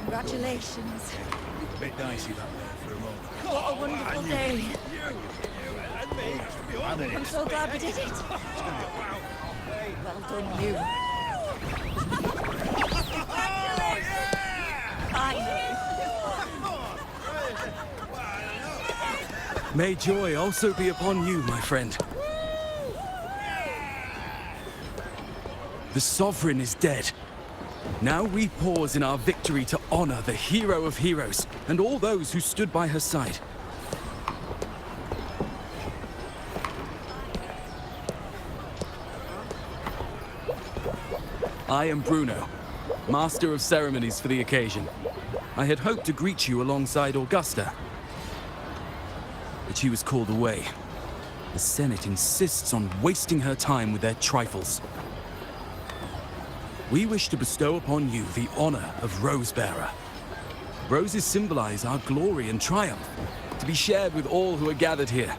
Congratulations. A bit dicey that there for a moment. What a wonderful day. And me. I'm so glad we did it. Well done, you. I know. May joy also be upon you, my friend. The Sovereign is dead. Now we pause in our victory to honor the hero of heroes and all those who stood by her side. I am Bruno, Master of Ceremonies for the occasion. I had hoped to greet you alongside Augusta, but she was called away. The Senate insists on wasting her time with their trifles. We wish to bestow upon you the honor of Rose-Bearer. Roses symbolize our glory and triumph, to be shared with all who are gathered here.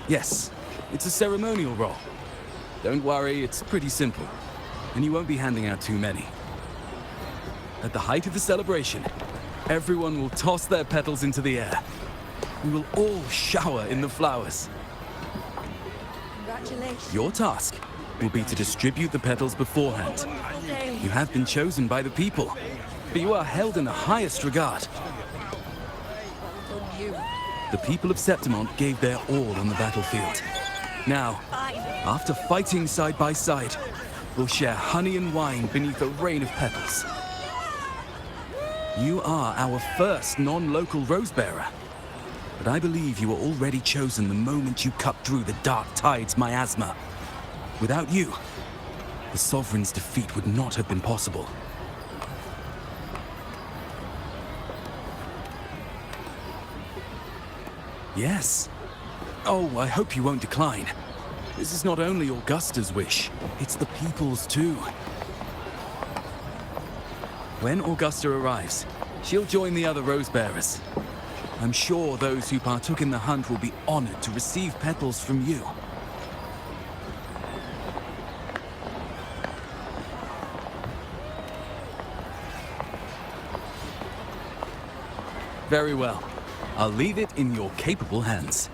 Yes, it's a ceremonial role. Don't worry, it's pretty simple, and you won't be handing out too many. At the height of the celebration, everyone will toss their petals into the air. We will all shower in the flowers. Congratulations. Your task will be to distribute the petals beforehand. Wonderful day. You have been chosen by the people, but you are held in the highest regard. Well done, you. The people of Septimont gave their all on the battlefield. Now, I know. after fighting side by side, we'll share honey and wine beneath a rain of petals. You are our first non-local Rose-Bearer, but I believe you were already chosen the moment you cut through the dark tide's miasma. Without you, the Sovereign's defeat would not have been possible. Yes. Oh, I hope you won't decline. This is not only Augusta's wish, it's the people's too. When Augusta arrives, she'll join the other Rose-Bearers. I'm sure those who partook in the hunt will be honored to receive petals from you. Very well. I'll leave it in your capable hands.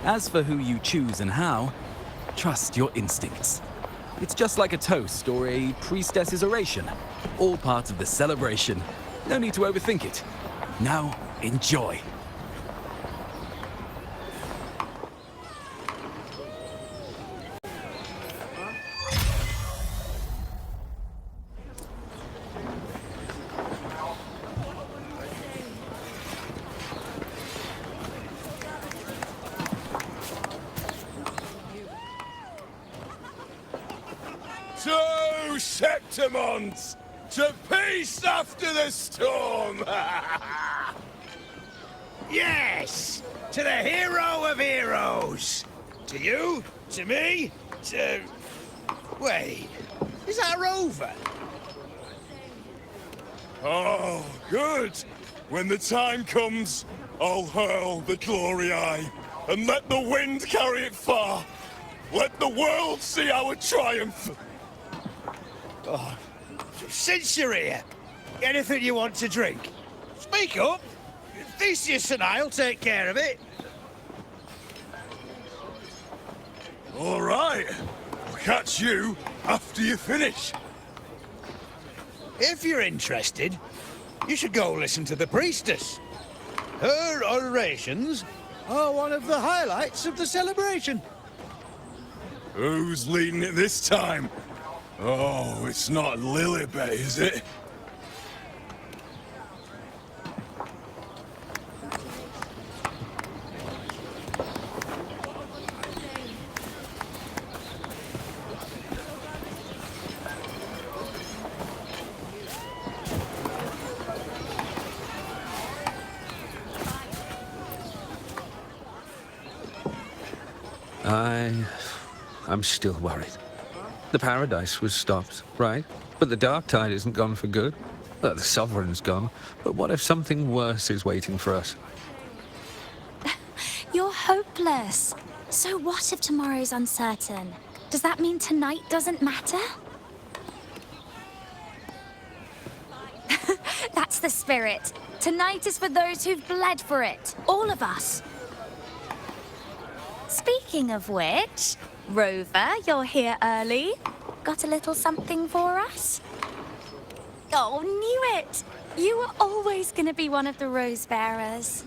As for who you choose and how, trust your instincts. It's just like a toast or a priestess's oration. All part of the celebration. No need to overthink it. Now, enjoy. To Septimont! To peace after the storm! Yes! To the hero of heroes! To you, to me, to... Wait, is that Rover? Oh, good! When the time comes, I'll hurl the glory eye, and let the wind carry it far! Let the world see our triumph! Oh, since you're here, anything you want to drink? Speak up! Theseus and I'll take care of it. All right. I'll catch you after you finish. If you're interested, you should go listen to the priestess. Her orations are one of the highlights of the celebration. Who's leading it this time? Oh, it's not Lilibet, is it? I'm still worried. The Paradise was stopped, right? But the Dark Tide isn't gone for good. The Sovereign's gone. But what if something worse is waiting for us? You're hopeless. So what if tomorrow's uncertain? Does that mean tonight doesn't matter? That's the spirit. Tonight is for those who've bled for it. All of us. Speaking of which, Rover, you're here early. Got a little something for us? Oh, knew it! You were always gonna be one of the rose bearers.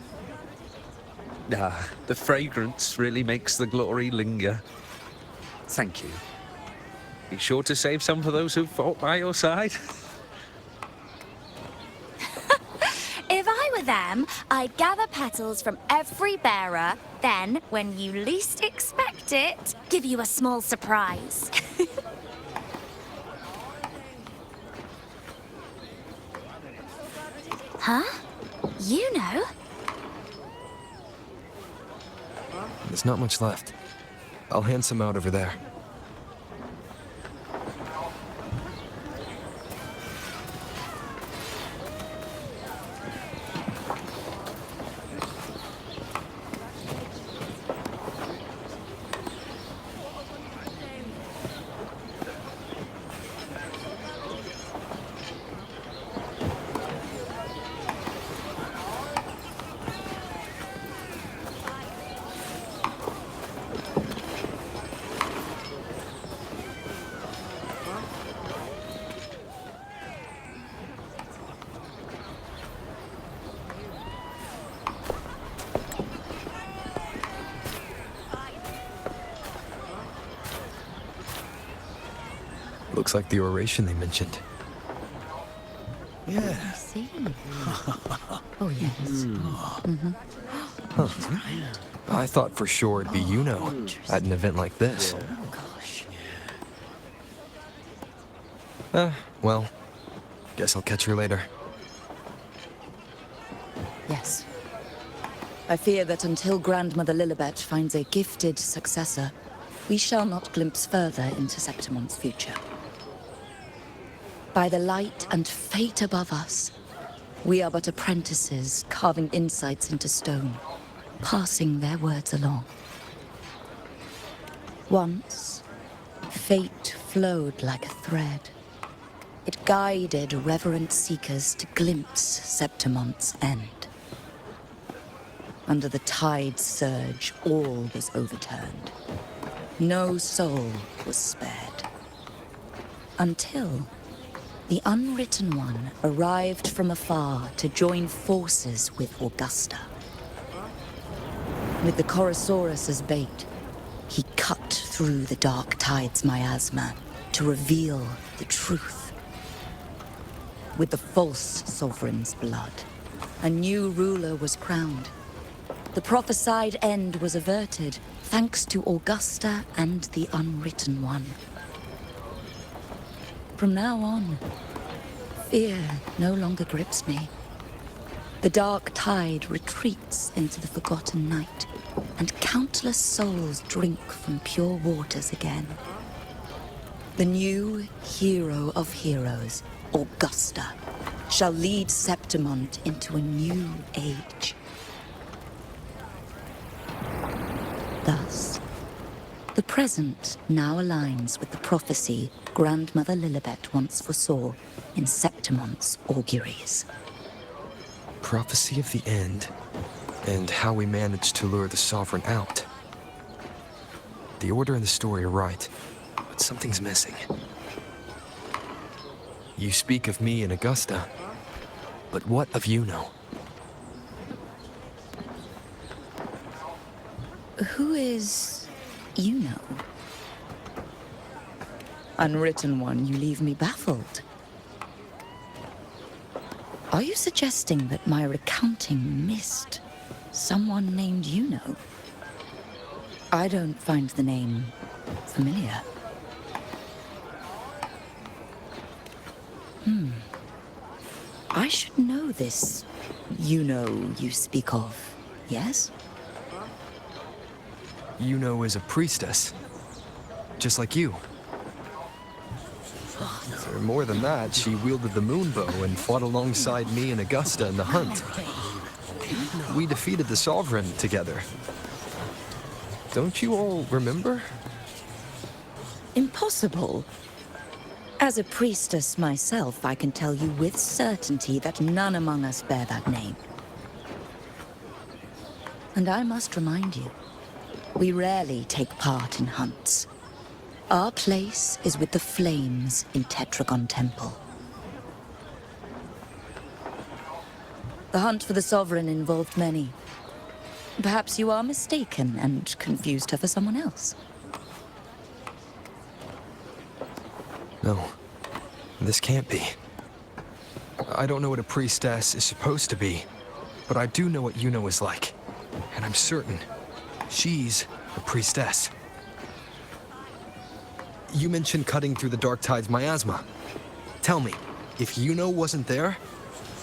Ah, the fragrance really makes the glory linger. Thank you. Be sure to save some for those who fought by your side. If I were them, I'd gather petals from every bearer, then, when you least expect it, give you a small surprise. Huh? You know? There's not much left. I'll hand some out over there. Looks like the oration they mentioned. Yeah. See. Oh, yes. I thought for sure it'd be at an event like this. Oh, gosh. Well, guess I'll catch her later. Yes. I fear that until Grandmother Lilibet finds a gifted successor, we shall not glimpse further into Septimon's future. By the light and fate above us, we are but apprentices carving insights into stone, passing their words along. Once, fate flowed like a thread. It guided reverent seekers to glimpse Septimon's end. Under the tide's surge, all was overturned. No soul was spared. Until the Unwritten One arrived from afar to join forces with Augusta. With the Chorosaurus as bait, he cut through the dark tide's miasma to reveal the truth. With the false sovereign's blood, a new ruler was crowned. The prophesied end was averted, thanks to Augusta and the Unwritten One. From now on, fear no longer grips me. The dark tide retreats into the forgotten night, and countless souls drink from pure waters again. The new hero of heroes, Augusta, shall lead Septimon into a new age. Thus, the present now aligns with the prophecy Grandmother Lilibet once foresaw in Septimon's auguries. Prophecy of the end, and how we managed to lure the Sovereign out. The order and the story are right, but something's missing. You speak of me and Augusta, but what of Yuno? Who is Yuno? Unwritten One, you leave me baffled. Are you suggesting that my recounting missed someone named Yuno? I don't find the name familiar. I should know this Yuno you speak of, yes? Yuno is a priestess, just like you. Or more than that, she wielded the moonbow and fought alongside me and Augusta in the hunt. We defeated the Sovereign together. Don't you all remember? Impossible? As a priestess myself, I can tell you with certainty that none among us bear that name. And I must remind you, we rarely take part in hunts. Our place is with the flames in Tetragon Temple. The hunt for the Sovereign involved many. Perhaps you are mistaken and confused her for someone else. No, this can't be. I don't know what a priestess is supposed to be, but I do know what Yuno is like. And I'm certain she's a priestess. You mentioned cutting through the Dark Tide's miasma. Tell me, if Yuno wasn't there,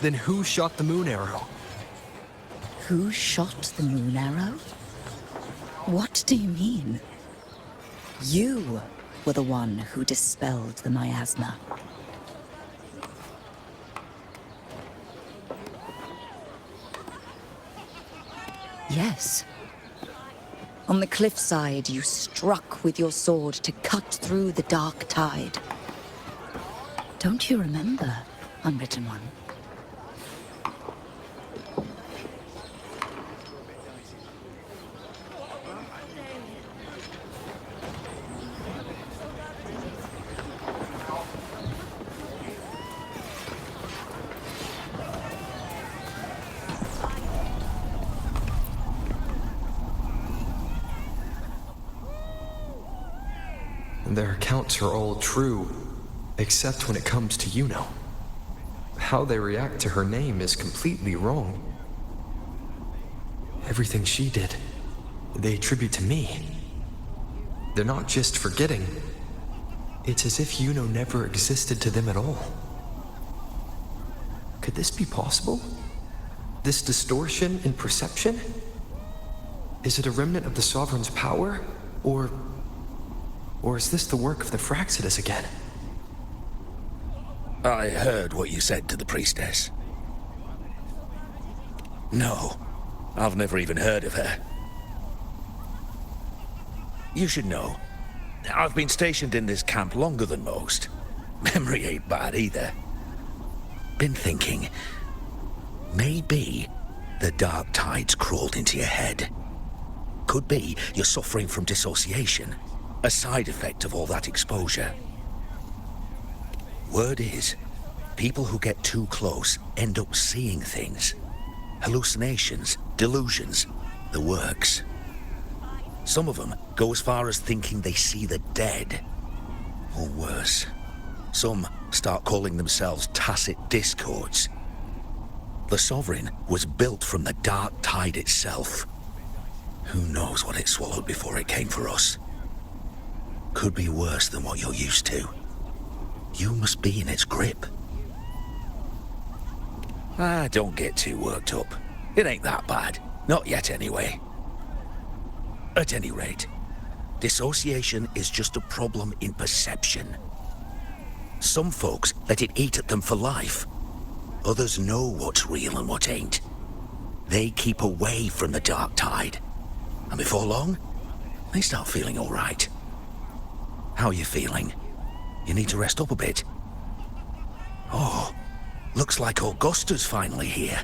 then who shot the moon arrow? Who shot the moon arrow? What do you mean? You were the one who dispelled the miasma. Yes. On the cliffside, you struck with your sword to cut through the Dark Tide. Don't you remember, Unwritten One? Their accounts are all true, except when it comes to Yuno. How they react to her name is completely wrong. Everything she did, they attribute to me. They're not just forgetting. It's as if Yuno never existed to them at all. Could this be possible? This distortion in perception? Is it a remnant of the Sovereign's power? Or is this the work of the Fraxidus again? I heard what you said to the priestess. No, I've never even heard of her. You should know, I've been stationed in this camp longer than most. Memory ain't bad either. Been thinking, maybe the Dark Tide's crawled into your head. Could be you're suffering from dissociation, a side effect of all that exposure. Word is, people who get too close end up seeing things. Hallucinations, delusions, the works. Some of them go as far as thinking they see the dead. Or worse, some start calling themselves tacit discords. The Sovereign was built from the Dark Tide itself. Who knows what it swallowed before it came for us? Could be worse than what you're used to. You must be in its grip. Don't get too worked up. It ain't that bad. Not yet, anyway. At any rate, dissociation is just a problem in perception. Some folks let it eat at them for life. Others know what's real and what ain't. They keep away from the Dark Tide. And before long, they start feeling all right. How are you feeling? You need to rest up a bit. Oh, looks like Augusta's finally here.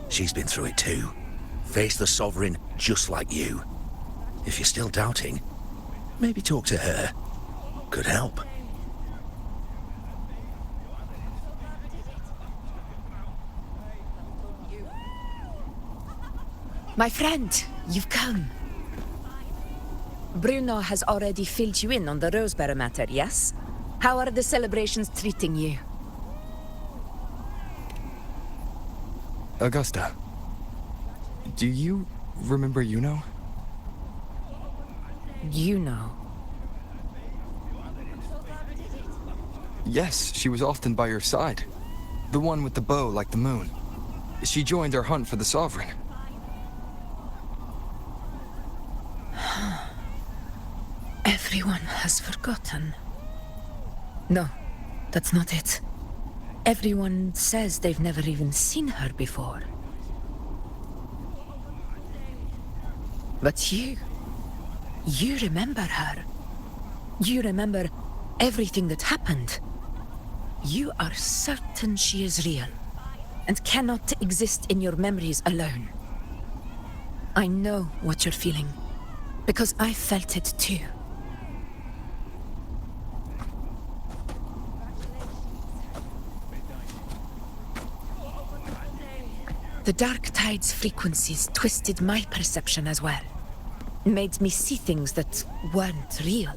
She's been through it too. Faced the Sovereign just like you. If you're still doubting, maybe talk to her. Could help. My friend, you've come. Bruno has already filled you in on the Rosebearer matter, yes? How are the celebrations treating you? Augusta, do you remember Yuno? You know. Yes, she was often by your side. The one with the bow like the moon. She joined our hunt for the Sovereign. Everyone has forgotten. No, that's not it. Everyone says they've never even seen her before. But you remember her. You remember everything that happened. You are certain she is real and cannot exist in your memories alone. I know what you're feeling, because I felt it too. The Dark Tide's frequencies twisted my perception as well. Made me see things that weren't real.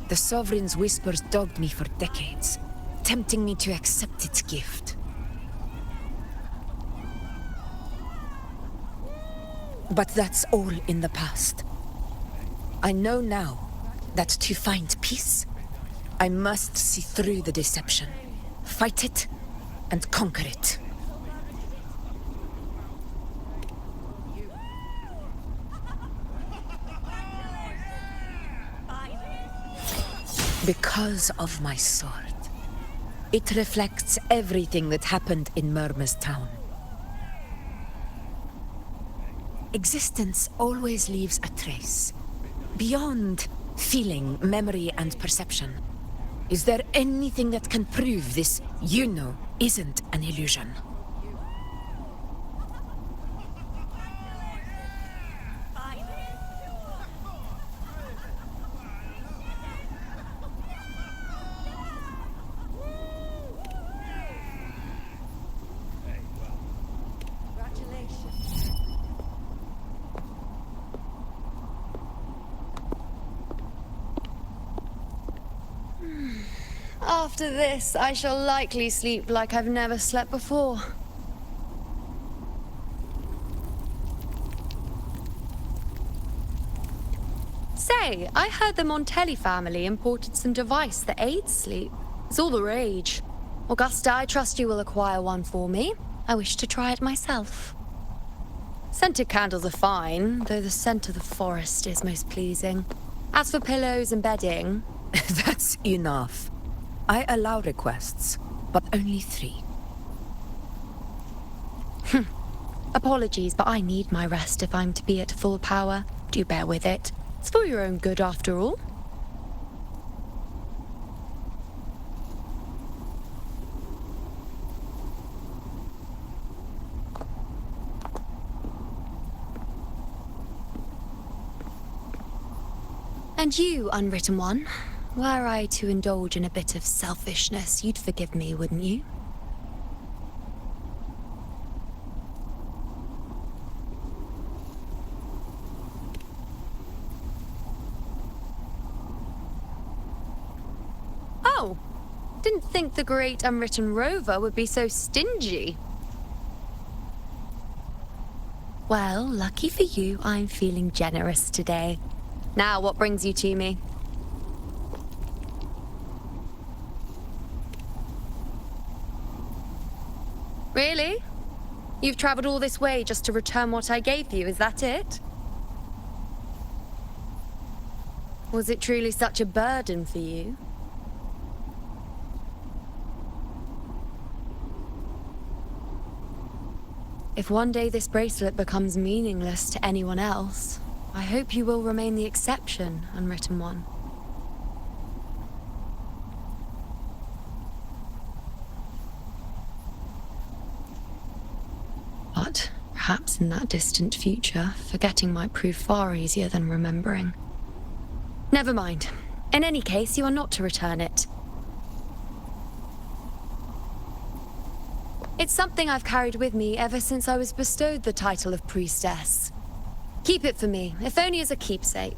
The Sovereign's whispers dogged me for decades, tempting me to accept its gift. But that's all in the past. I know now that to find peace, I must see through the deception, fight it, and conquer it. Because of my sword. It reflects everything that happened in Murma's town. Existence always leaves a trace. Beyond feeling, memory, and perception. Is there anything that can prove this, isn't an illusion? After this, I shall likely sleep like I've never slept before. Say, I heard the Montelli family imported some device that aids sleep. It's all the rage. Augusta, I trust you will acquire one for me. I wish to try it myself. Scented candles are fine, though the scent of the forest is most pleasing. As for pillows and bedding... That's enough. I allow requests, but only 3. Apologies, but I need my rest if I'm to be at full power. Do bear with it. It's for your own good, after all. And you, Unwritten One, were I to indulge in a bit of selfishness, you'd forgive me, wouldn't you? Oh, didn't think the great Unwritten Rover would be so stingy. Well, lucky for you, I'm feeling generous today. Now, what brings you to me? Really? You've traveled all this way just to return what I gave you, is that it? Was it truly such a burden for you? If one day this bracelet becomes meaningless to anyone else, I hope you will remain the exception, Unwritten One. But perhaps in that distant future, forgetting might prove far easier than remembering. Never mind. In any case, you are not to return it. It's something I've carried with me ever since I was bestowed the title of priestess. Keep it for me, if only as a keepsake.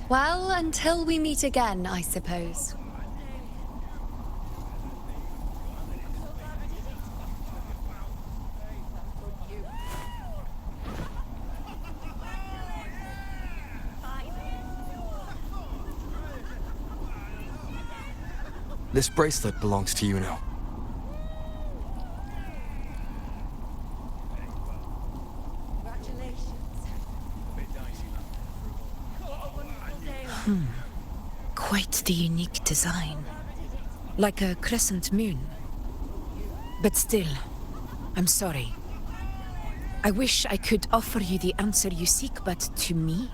Well, until we meet again, I suppose. This bracelet belongs to Yuno. Quite the unique design. Like a crescent moon. But still, I'm sorry. I wish I could offer you the answer you seek, but to me,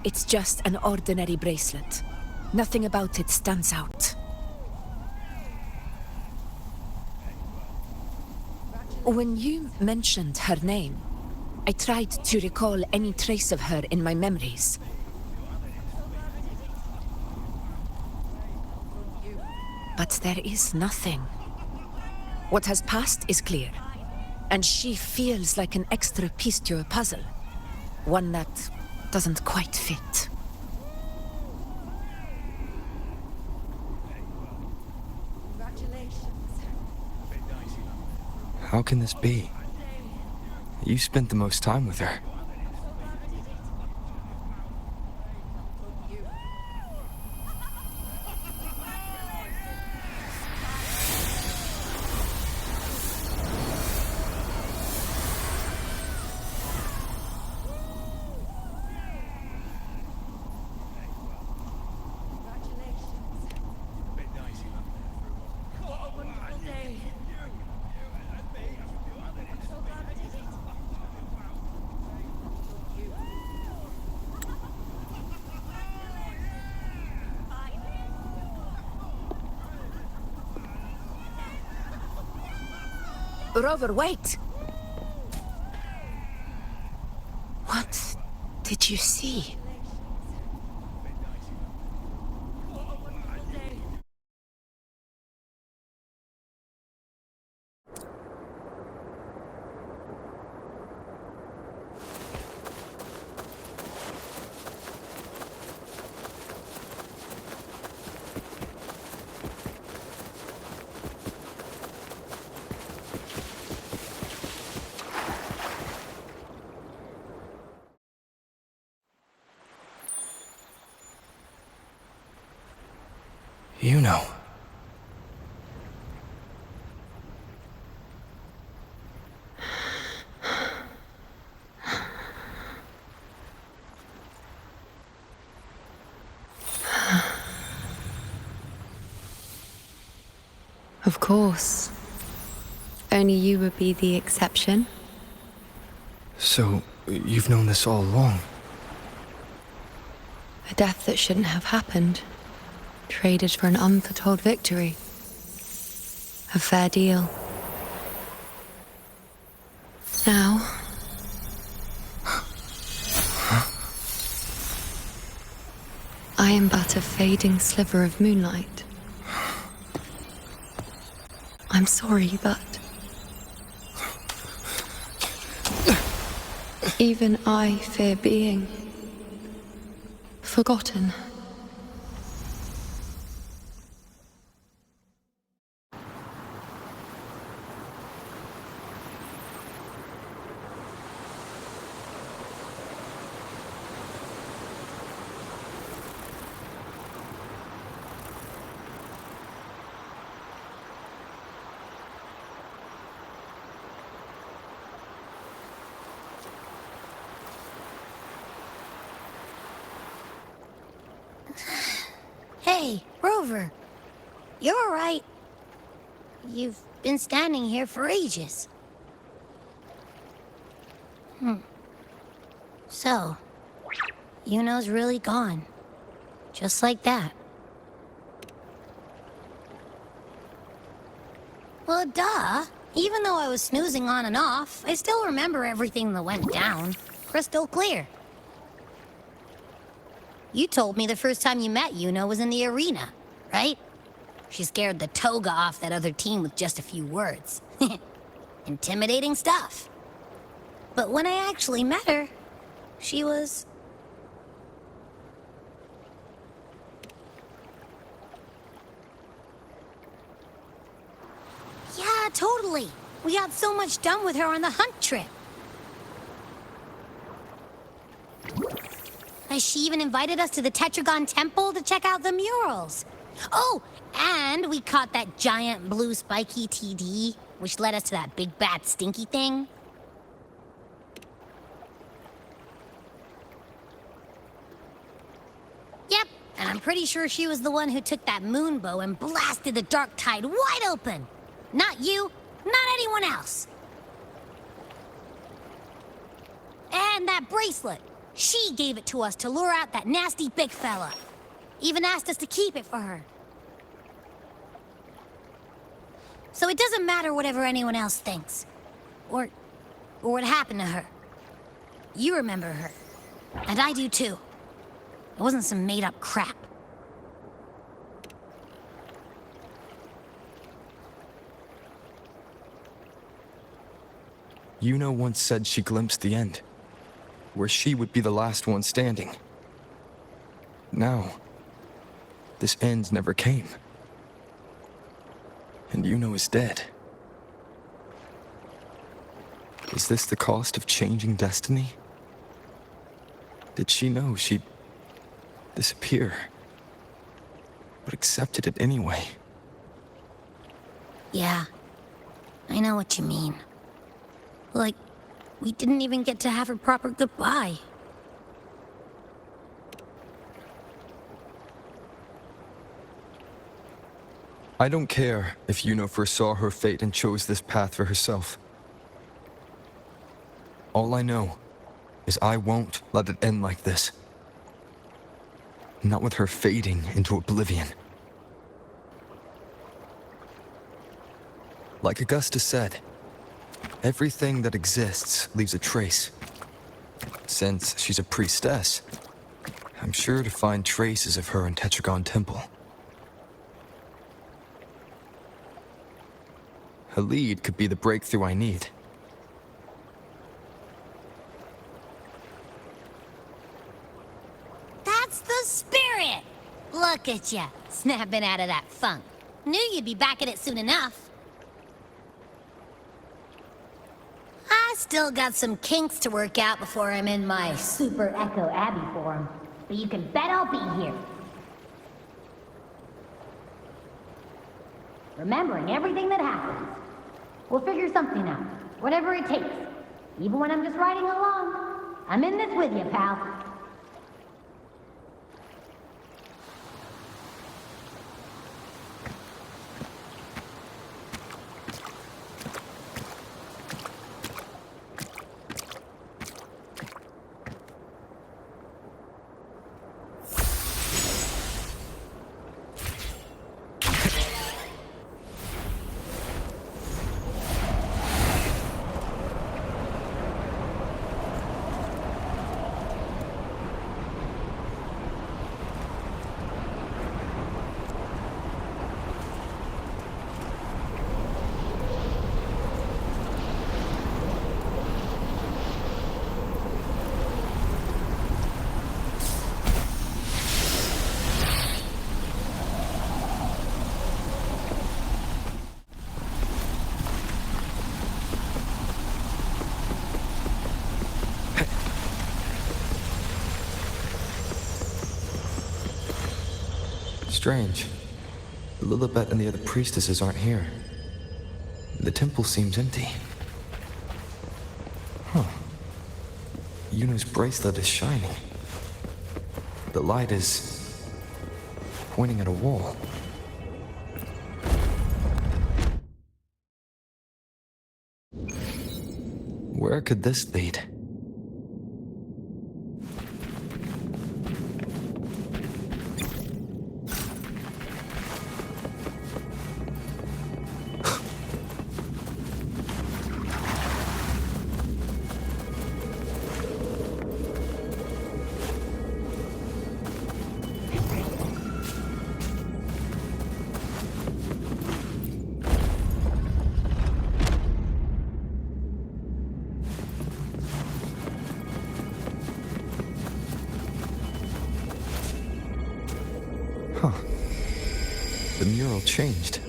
it's just an ordinary bracelet. Nothing about it stands out. When you mentioned her name, I tried to recall any trace of her in my memories. But there is nothing. What has passed is clear, and she feels like an extra piece to a puzzle. One that doesn't quite fit. How can this be? You spent the most time with her. Rover, wait! What did you see? You know. Of course. Only you would be the exception. So, you've known this all along? A death that shouldn't have happened. Traded for an unforetold victory. A fair deal. Now... I am but a fading sliver of moonlight. I'm sorry, but... even I fear being... forgotten. Hey, Rover. You're all right. You've been standing here for ages. So, Yuno's really gone. Just like that. Well, duh. Even though I was snoozing on and off, I still remember everything that went down. Crystal clear. You told me the first time you met Yuno was in the arena, right? She scared the toga off that other team with just a few words. Intimidating stuff. But when I actually met her, she was... Yeah, totally. We got so much done with her on the hunt trip. She even invited us to the Tetragon Temple to check out the murals. Oh, and we caught that giant blue spiky TD, which led us to that big bad stinky thing. Yep, and I'm pretty sure she was the one who took that moon bow and blasted the dark tide wide open. Not you, Not anyone else. And that bracelet. She gave it to us to lure out that nasty big fella. Even asked us to keep it for her. So it doesn't matter whatever anyone else thinks. Or what happened to her. You remember her. And I do too. It wasn't some made-up crap. Yuno once said she glimpsed the end, where she would be the last one standing. Now, this end never came. And Yuno is dead. Is this the cost of changing destiny? Did she know she'd disappear, but accepted it anyway? Yeah, I know what you mean. Like, we didn't even get to have a proper goodbye. I don't care if Yuno foresaw her fate and chose this path for herself. All I know is I won't let it end like this. Not with her fading into oblivion. Like Augusta said, everything that exists leaves a trace. Since she's a priestess, I'm sure to find traces of her in Tetragon Temple. Halid could be the breakthrough I need. That's the spirit! Look at ya, snapping out of that funk. Knew you'd be back at it soon enough. I still got some kinks to work out before I'm in my Super Echo Abbey form, but you can bet I'll be here. Remembering everything that happens. We'll figure something out, whatever it takes. Even when I'm just riding along. I'm in this with you, pal. Strange. Lilibet and the other priestesses aren't here. The temple seems empty. Huh. Yuno's bracelet is shining. The light is pointing at a wall. Where could this lead? Huh. The mural changed.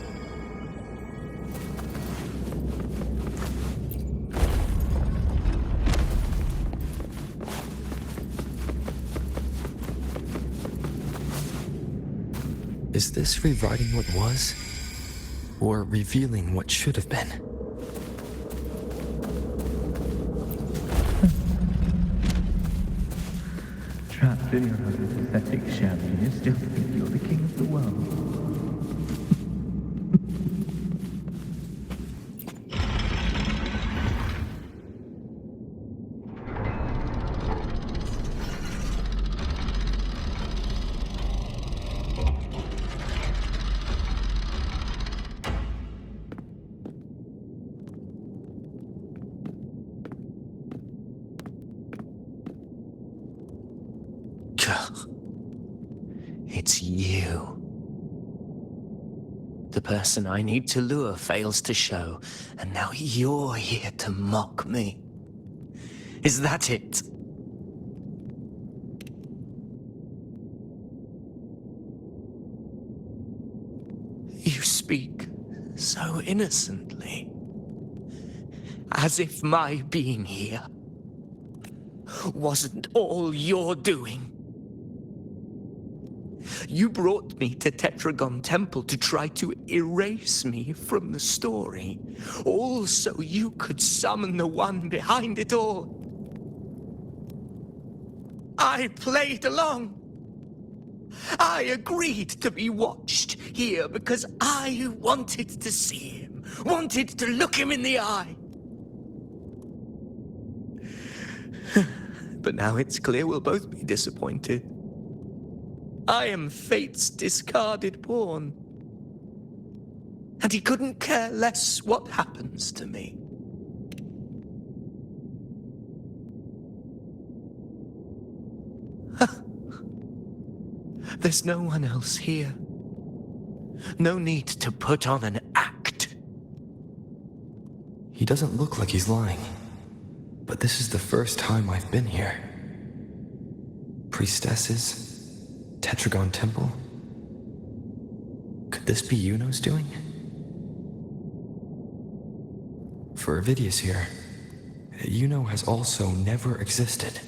Is this rewriting what was? Or revealing what should have been? Trapped in your own pathetic shell, you still think you're the king of the world. person I need to lure fails to show, and now you're here to mock me. Is that it? You speak so innocently, as if my being here wasn't all you're doing. You brought me to Tetragon Temple to try to erase me from the story, all so you could summon the one behind it all. I played along. I agreed to be watched here because I wanted to see him, wanted to look him in the eye. But now it's clear we'll both be disappointed. I am fate's discarded pawn. And he couldn't care less what happens to me. There's no one else here. No need to put on an act. He doesn't look like he's lying. But this is the first time I've been here. Priestesses? Tetragon Temple? Could this be Yuno's doing? For Avidius here, Yuno has also never existed.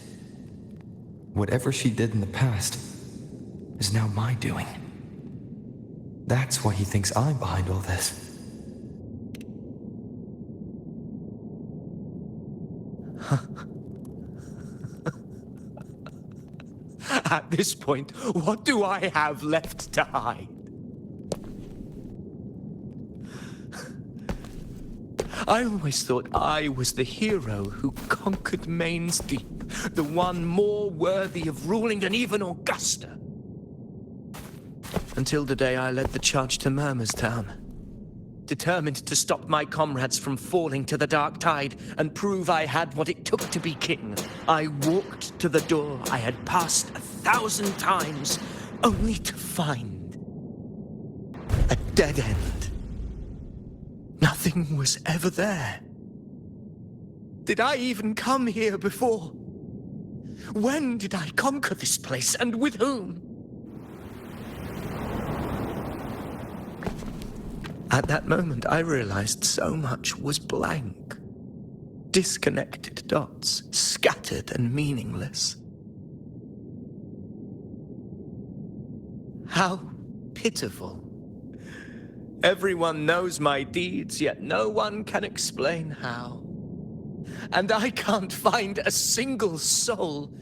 Whatever she did in the past is now my doing. That's why he thinks I'm behind all this. At this point, what do I have left to hide? I always thought I was the hero who conquered Main's Deep, the one more worthy of ruling than even Augusta. Until the day I led the charge to Murmur's Town. Determined to stop my comrades from falling to the dark tide and prove I had what it took to be king, I walked to the door I had passed 1,000 times, only to find a dead end. Nothing was ever there. Did I even come here before? When did I conquer this place, and with whom? At that moment, I realized so much was blank. Disconnected dots, scattered and meaningless. How pitiful. Everyone knows my deeds, yet no one can explain how. And I can't find a single soul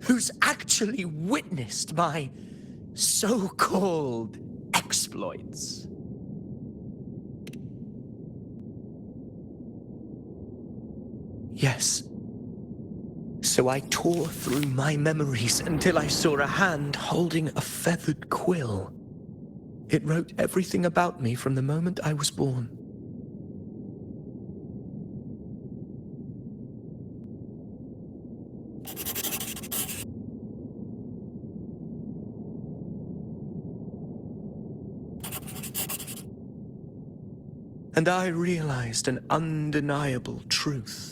who's actually witnessed my so-called exploits. Yes. So I tore through my memories until I saw a hand holding a feathered quill. It wrote everything about me from the moment I was born. And I realized an undeniable truth.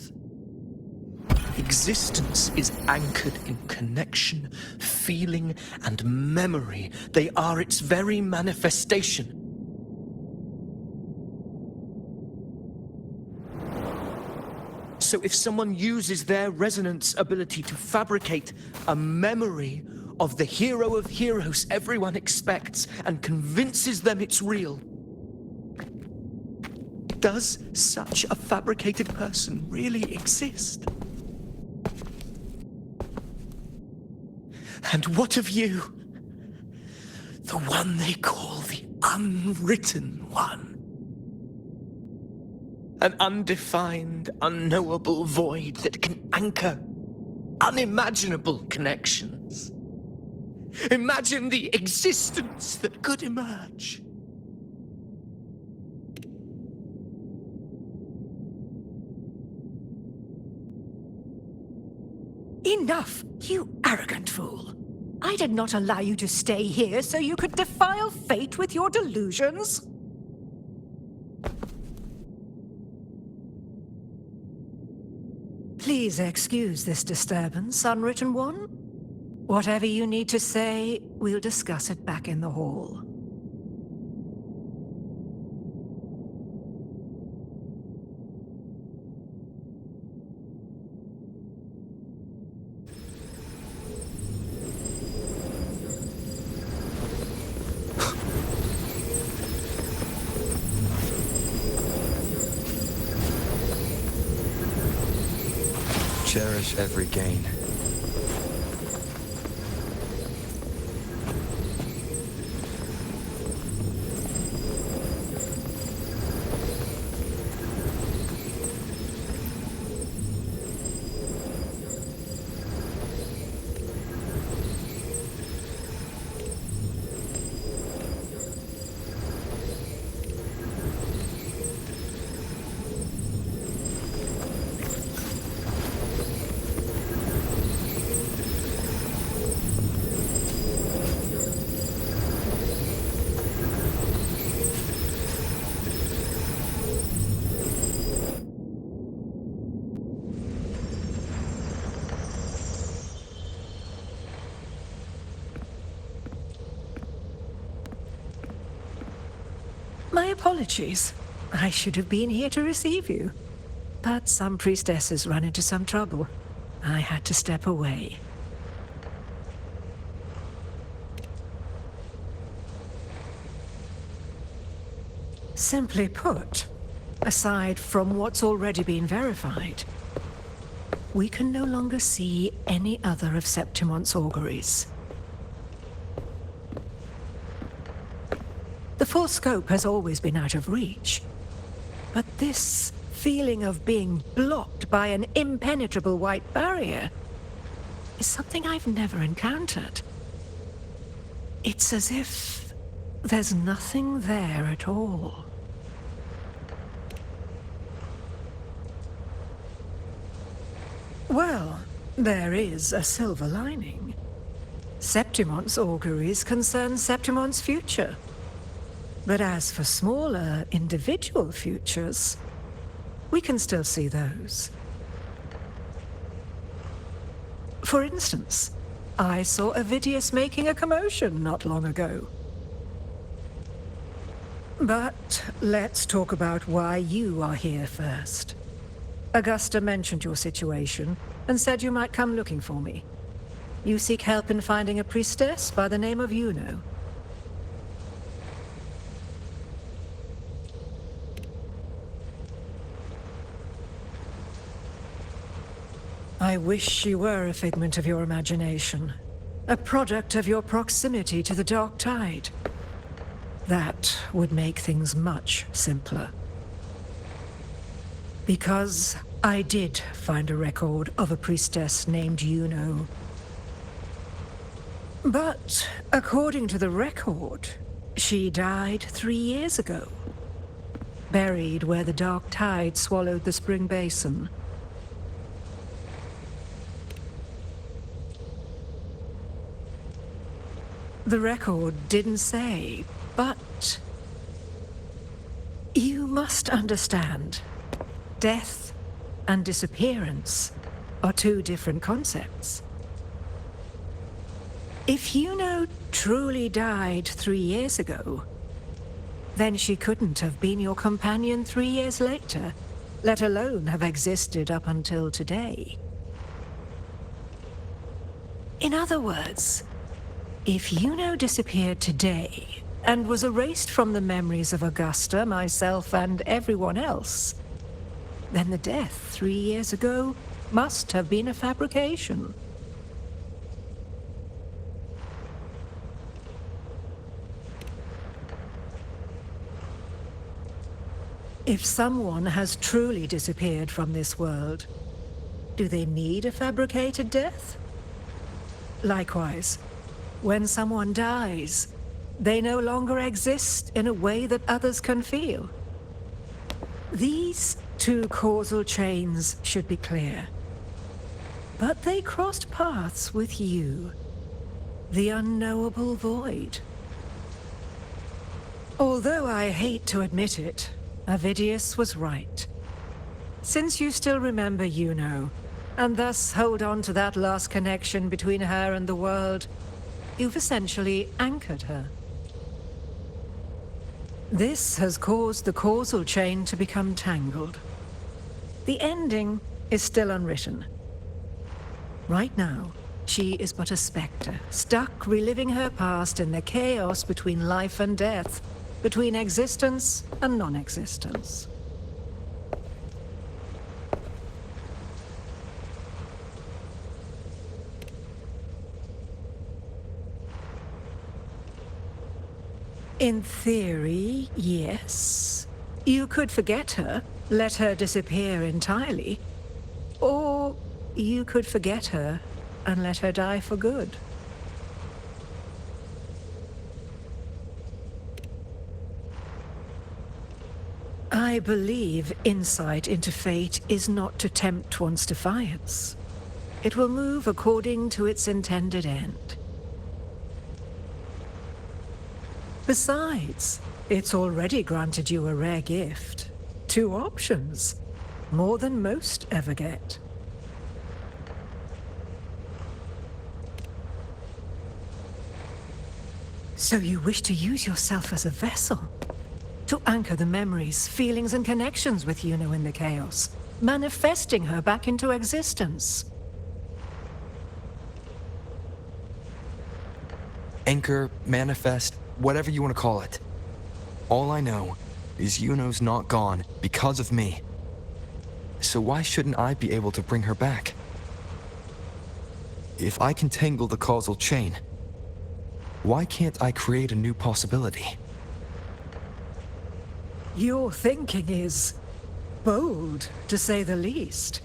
Existence is anchored in connection, feeling, and memory. They are its very manifestation. So if someone uses their resonance ability to fabricate a memory of the hero of heroes everyone expects and convinces them it's real, does such a fabricated person really exist? And what of you? The one they call the Unwritten One. An undefined, unknowable void that can anchor unimaginable connections. Imagine the existence that could emerge. Enough, you arrogant fool. I did not allow you to stay here so you could defile fate with your delusions. Please excuse this disturbance, Unwritten One. Whatever you need to say, we'll discuss it back in the hall. Cherish every gain. My apologies. I should have been here to receive you. But some priestesses run into some trouble. I had to step away. Simply put, aside from what's already been verified, we can no longer see any other of Septimon's auguries. The full scope has always been out of reach, but this feeling of being blocked by an impenetrable white barrier is something I've never encountered. It's as if there's nothing there at all. Well, there is a silver lining. Septimon's auguries concern Septimon's future. But as for smaller, individual futures, we can still see those. For instance, I saw Avidius making a commotion not long ago. But let's talk about why you are here first. Augusta mentioned your situation and said you might come looking for me. You seek help in finding a priestess by the name of Yuno. I wish she were a figment of your imagination, a product of your proximity to the Dark Tide. That would make things much simpler. Because I did find a record of a priestess named Yuno. But according to the record, she died 3 years ago, buried where the Dark Tide swallowed the Spring Basin. The record didn't say, but you must understand, death and disappearance are two different concepts. If Yuno truly died 3 years ago, then she couldn't have been your companion 3 years later, let alone have existed up until today. In other words, if Yuno disappeared today and was erased from the memories of Augusta, myself, and everyone else, then the death 3 years ago must have been a fabrication. If someone has truly disappeared from this world, do they need a fabricated death? Likewise, when someone dies, they no longer exist in a way that others can feel. These two causal chains should be clear. But they crossed paths with you, the unknowable void. Although I hate to admit it, Avidius was right. Since you still remember Yuno, and thus hold on to that last connection between her and the world, you've essentially anchored her. This has caused the causal chain to become tangled. The ending is still unwritten. Right now, she is but a spectre, stuck reliving her past in the chaos between life and death, between existence and non-existence. In theory, yes. You could forget her, let her disappear entirely. Or you could forget her and let her die for good. I believe insight into fate is not to tempt one's defiance. It will move according to its intended end. Besides, it's already granted you a rare gift. 2 options. More than most ever get. So you wish to use yourself as a vessel? To anchor the memories, feelings, and connections with Yuno in the chaos, manifesting her back into existence. Anchor, manifest, whatever you want to call it. All I know is Yuno's not gone because of me. So why shouldn't I be able to bring her back? If I can tangle the causal chain, why can't I create a new possibility? Your thinking is bold, to say the least.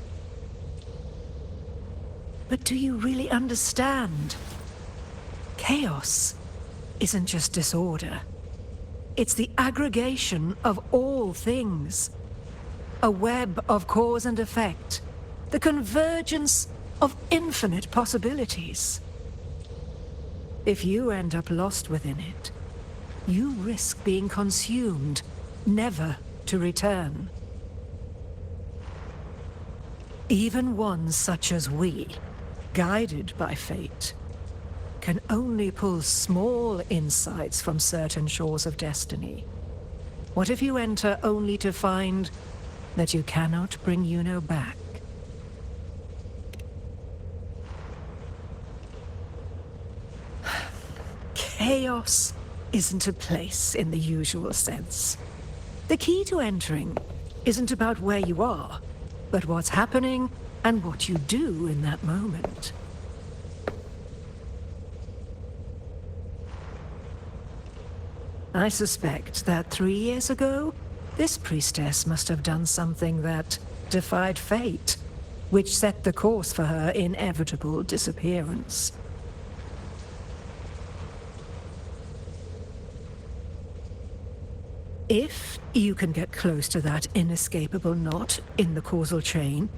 But do you really understand? Chaos isn't just disorder. It's the aggregation of all things. A web of cause and effect. The convergence of infinite possibilities. If you end up lost within it, you risk being consumed, never to return. Even ones such as we, guided by fate, can only pull small insights from certain shores of destiny. What if you enter only to find that you cannot bring Yuno back? Chaos isn't a place in the usual sense. The key to entering isn't about where you are, but what's happening and what you do in that moment. I suspect that 3 years ago, this priestess must have done something that defied fate, which set the course for her inevitable disappearance. If you can get close to that inescapable knot in the causal chain,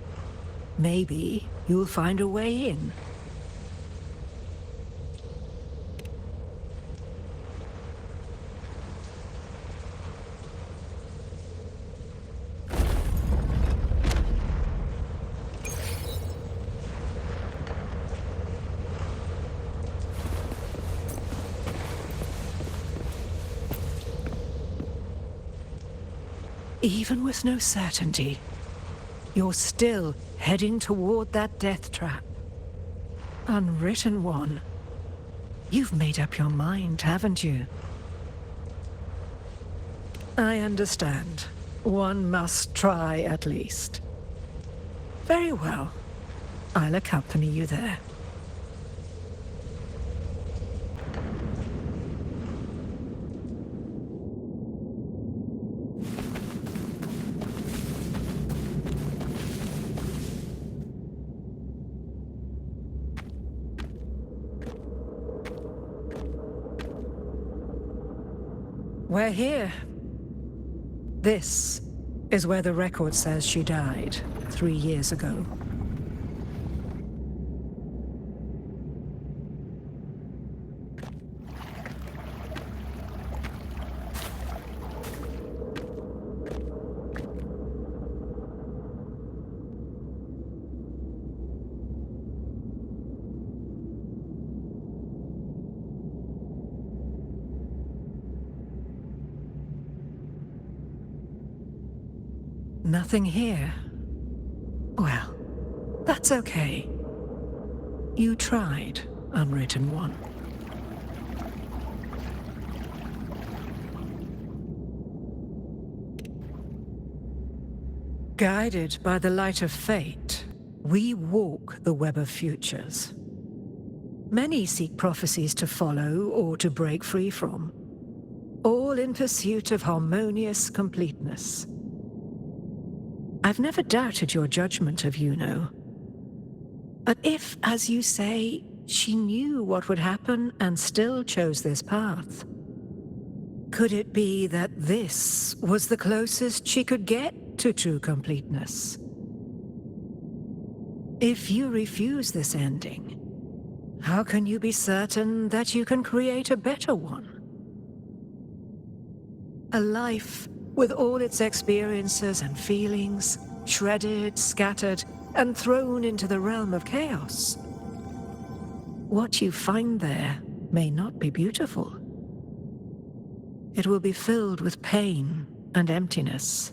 maybe you'll find a way in. Even with no certainty, you're still heading toward that death trap. Unwritten one. You've made up your mind, haven't you? I understand. One must try at least. Very well. I'll accompany you there. We're here. This is where the record says she died 3 years ago. Nothing here. Well, that's okay. You tried, Unwritten One. Guided by the light of fate, we walk the web of futures. Many seek prophecies to follow or to break free from, all in pursuit of harmonious completeness. I've never doubted your judgment of Yuno. But if, as you say, she knew what would happen and still chose this path, could it be that this was the closest she could get to true completeness? If you refuse this ending, how can you be certain that you can create a better one? A life with all its experiences and feelings, shredded, scattered, and thrown into the realm of chaos. What you find there may not be beautiful. It will be filled with pain and emptiness.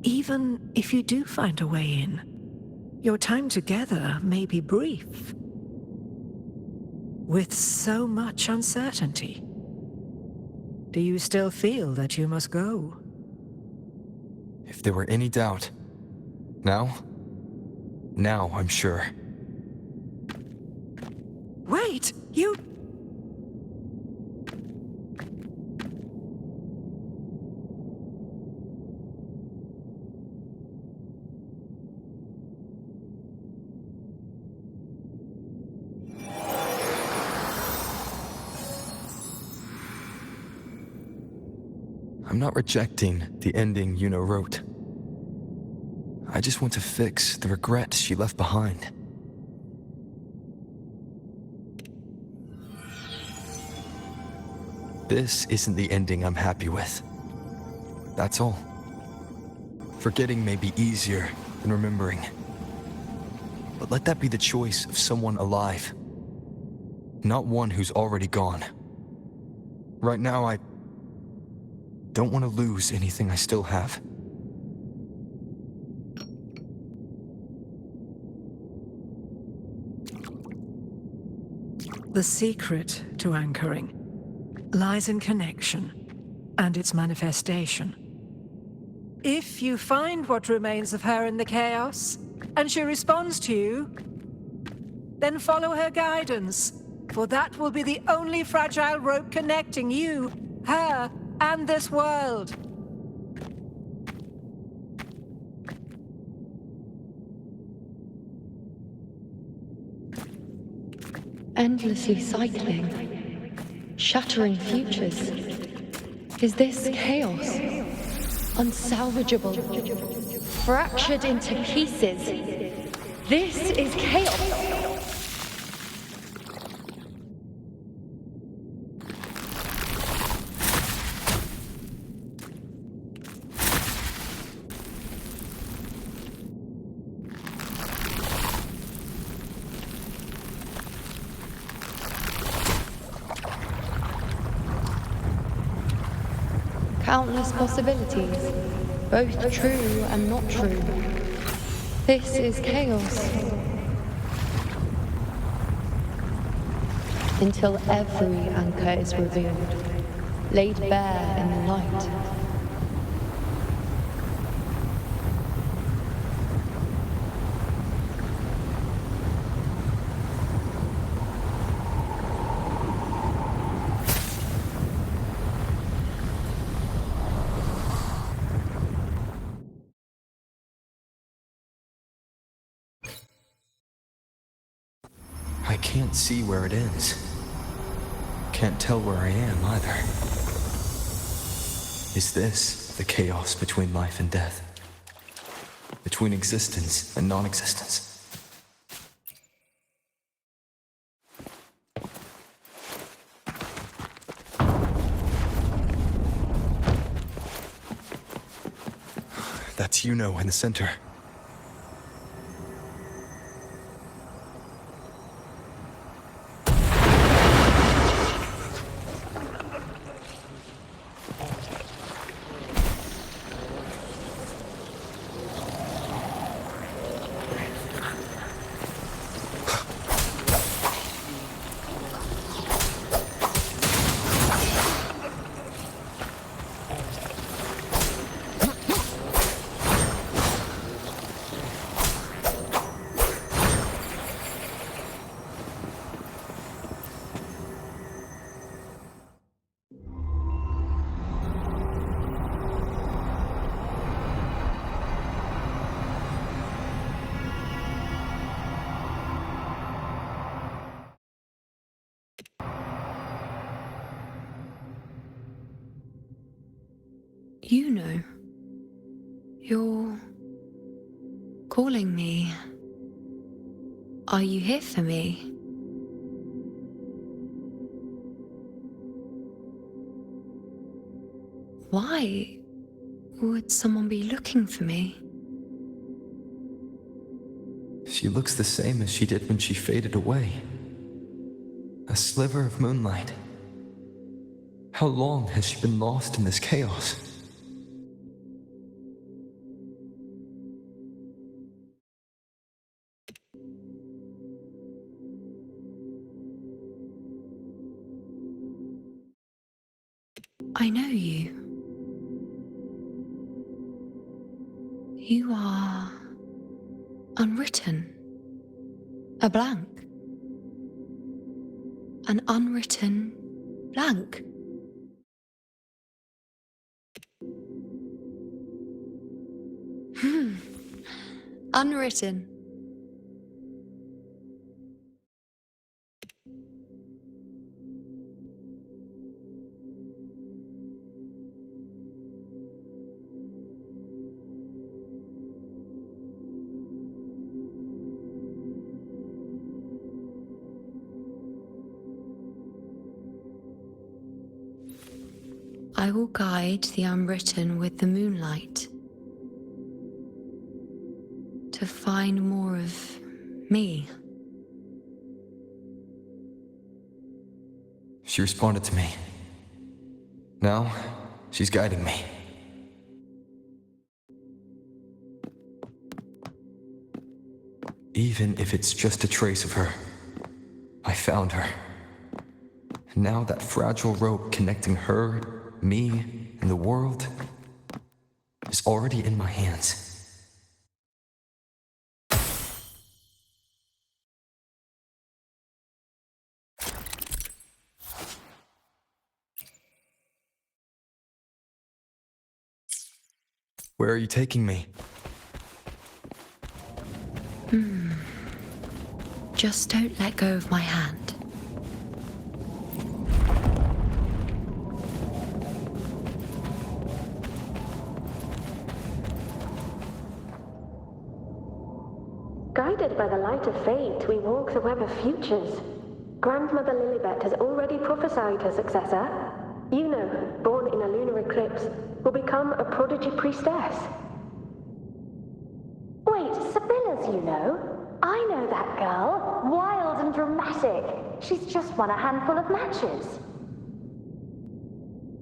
Even if you do find a way in, your time together may be brief. With so much uncertainty, do you still feel that you must go? If there were any doubt, now I'm sure. Wait, you... I'm not rejecting the ending Yuno wrote. I just want to fix the regrets she left behind. This isn't the ending I'm happy with. That's all. Forgetting may be easier than remembering. But let that be the choice of someone alive, not one who's already gone. Right now, I don't want to lose anything I still have. The secret to anchoring lies in connection and its manifestation. If you find what remains of her in the chaos, and she responds to you, then follow her guidance, for that will be the only fragile rope connecting you, her, and this world. Endlessly cycling, shattering futures. Is this chaos? Unsalvageable, fractured into pieces. This is chaos. Countless possibilities, both true and not true. This is chaos. Until every anchor is revealed, laid bare in the light. I can't see where it ends. Can't tell where I am either. Is this the chaos between life and death? Between existence and non-existence? That's Yuno in the center. You know. You're calling me. Are you here for me? Why would someone be looking for me? She looks the same as she did when she faded away. A sliver of moonlight. How long has she been lost in this chaos? I know you. You are unwritten. A blank. An unwritten blank. Unwritten. I will guide the unwritten with the moonlight to find more of me. She responded to me. Now, she's guiding me. Even if it's just a trace of her, I found her. And now that fragile rope connecting her, me, and the world is already in my hands. Where are you taking me? Just don't let go of my hand. Guided by the light of fate, we walk the web of futures. Grandmother Lilibet has already prophesied her successor. Yuno, born in a lunar eclipse, will become a prodigy priestess. Wait, Sibylla's Yuno? I know that girl. Wild and dramatic. She's just won a handful of matches.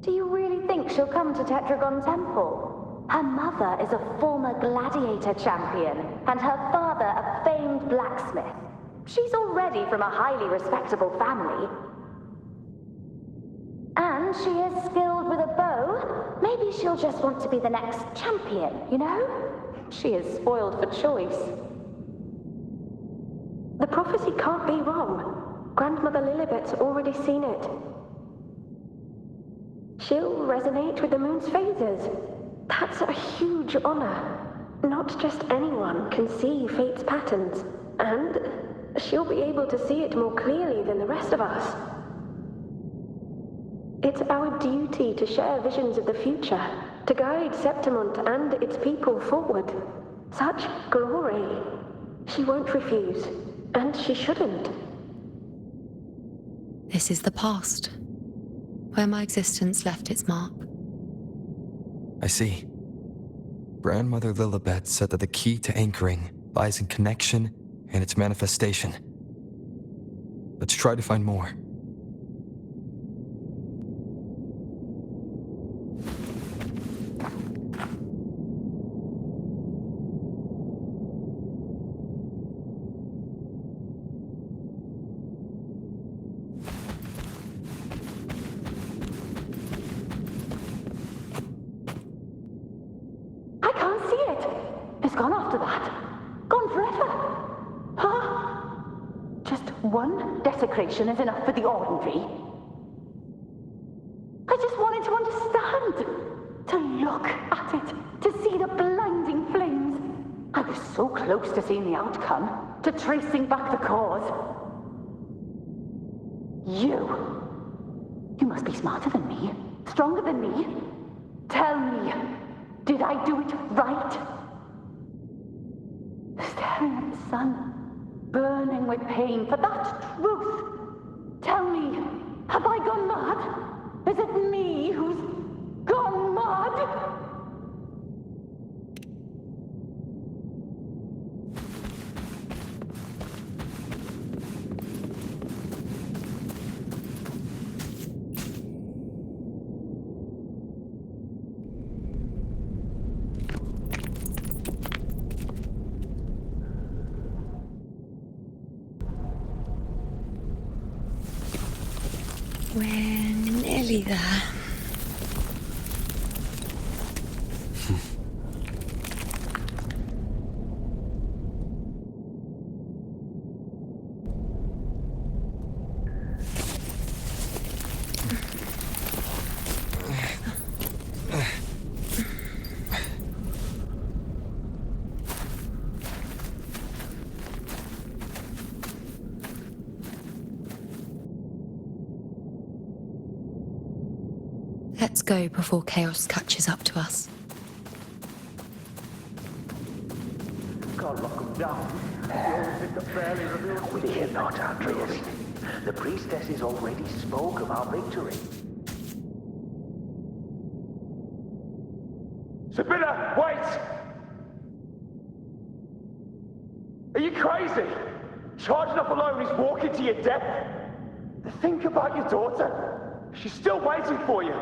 Do you really think she'll come to Tetragon Temple? Her mother is a former gladiator champion, and her father a famed blacksmith. She's already from a highly respectable family. And she is skilled with a bow. Maybe she'll just want to be the next champion, you know? She is spoiled for choice. The prophecy can't be wrong. Grandmother Lilibet's already seen it. She'll resonate with the moon's phases. That's a huge honor. Not just anyone can see fate's patterns, and she'll be able to see it more clearly than the rest of us. It's our duty to share visions of the future, to guide Septimont and its people forward. Such glory. She won't refuse, and she shouldn't. This is the past, where my existence left its mark. I see. Grandmother Lilibet said that the key to anchoring lies in connection and its manifestation. Let's try to find more. Desecration is enough for the ordinary. I just wanted to understand, to look at it, to see the blinding flames. I was so close to seeing the outcome, to tracing back the cause. You must be smarter than me, stronger than me. Tell me, did I do it right? Staring at the sun, burning with pain for that truth. Tell me, have I gone mad? Is it me who's gone mad? We're nearly there. Let's go before chaos catches up to us. Can't lock them down. We cannot, Andreas. The priestesses already spoke of our victory. Sibylla, wait! Are you crazy? Charging up alone is walking to your death. Think about your daughter. She's still waiting for you.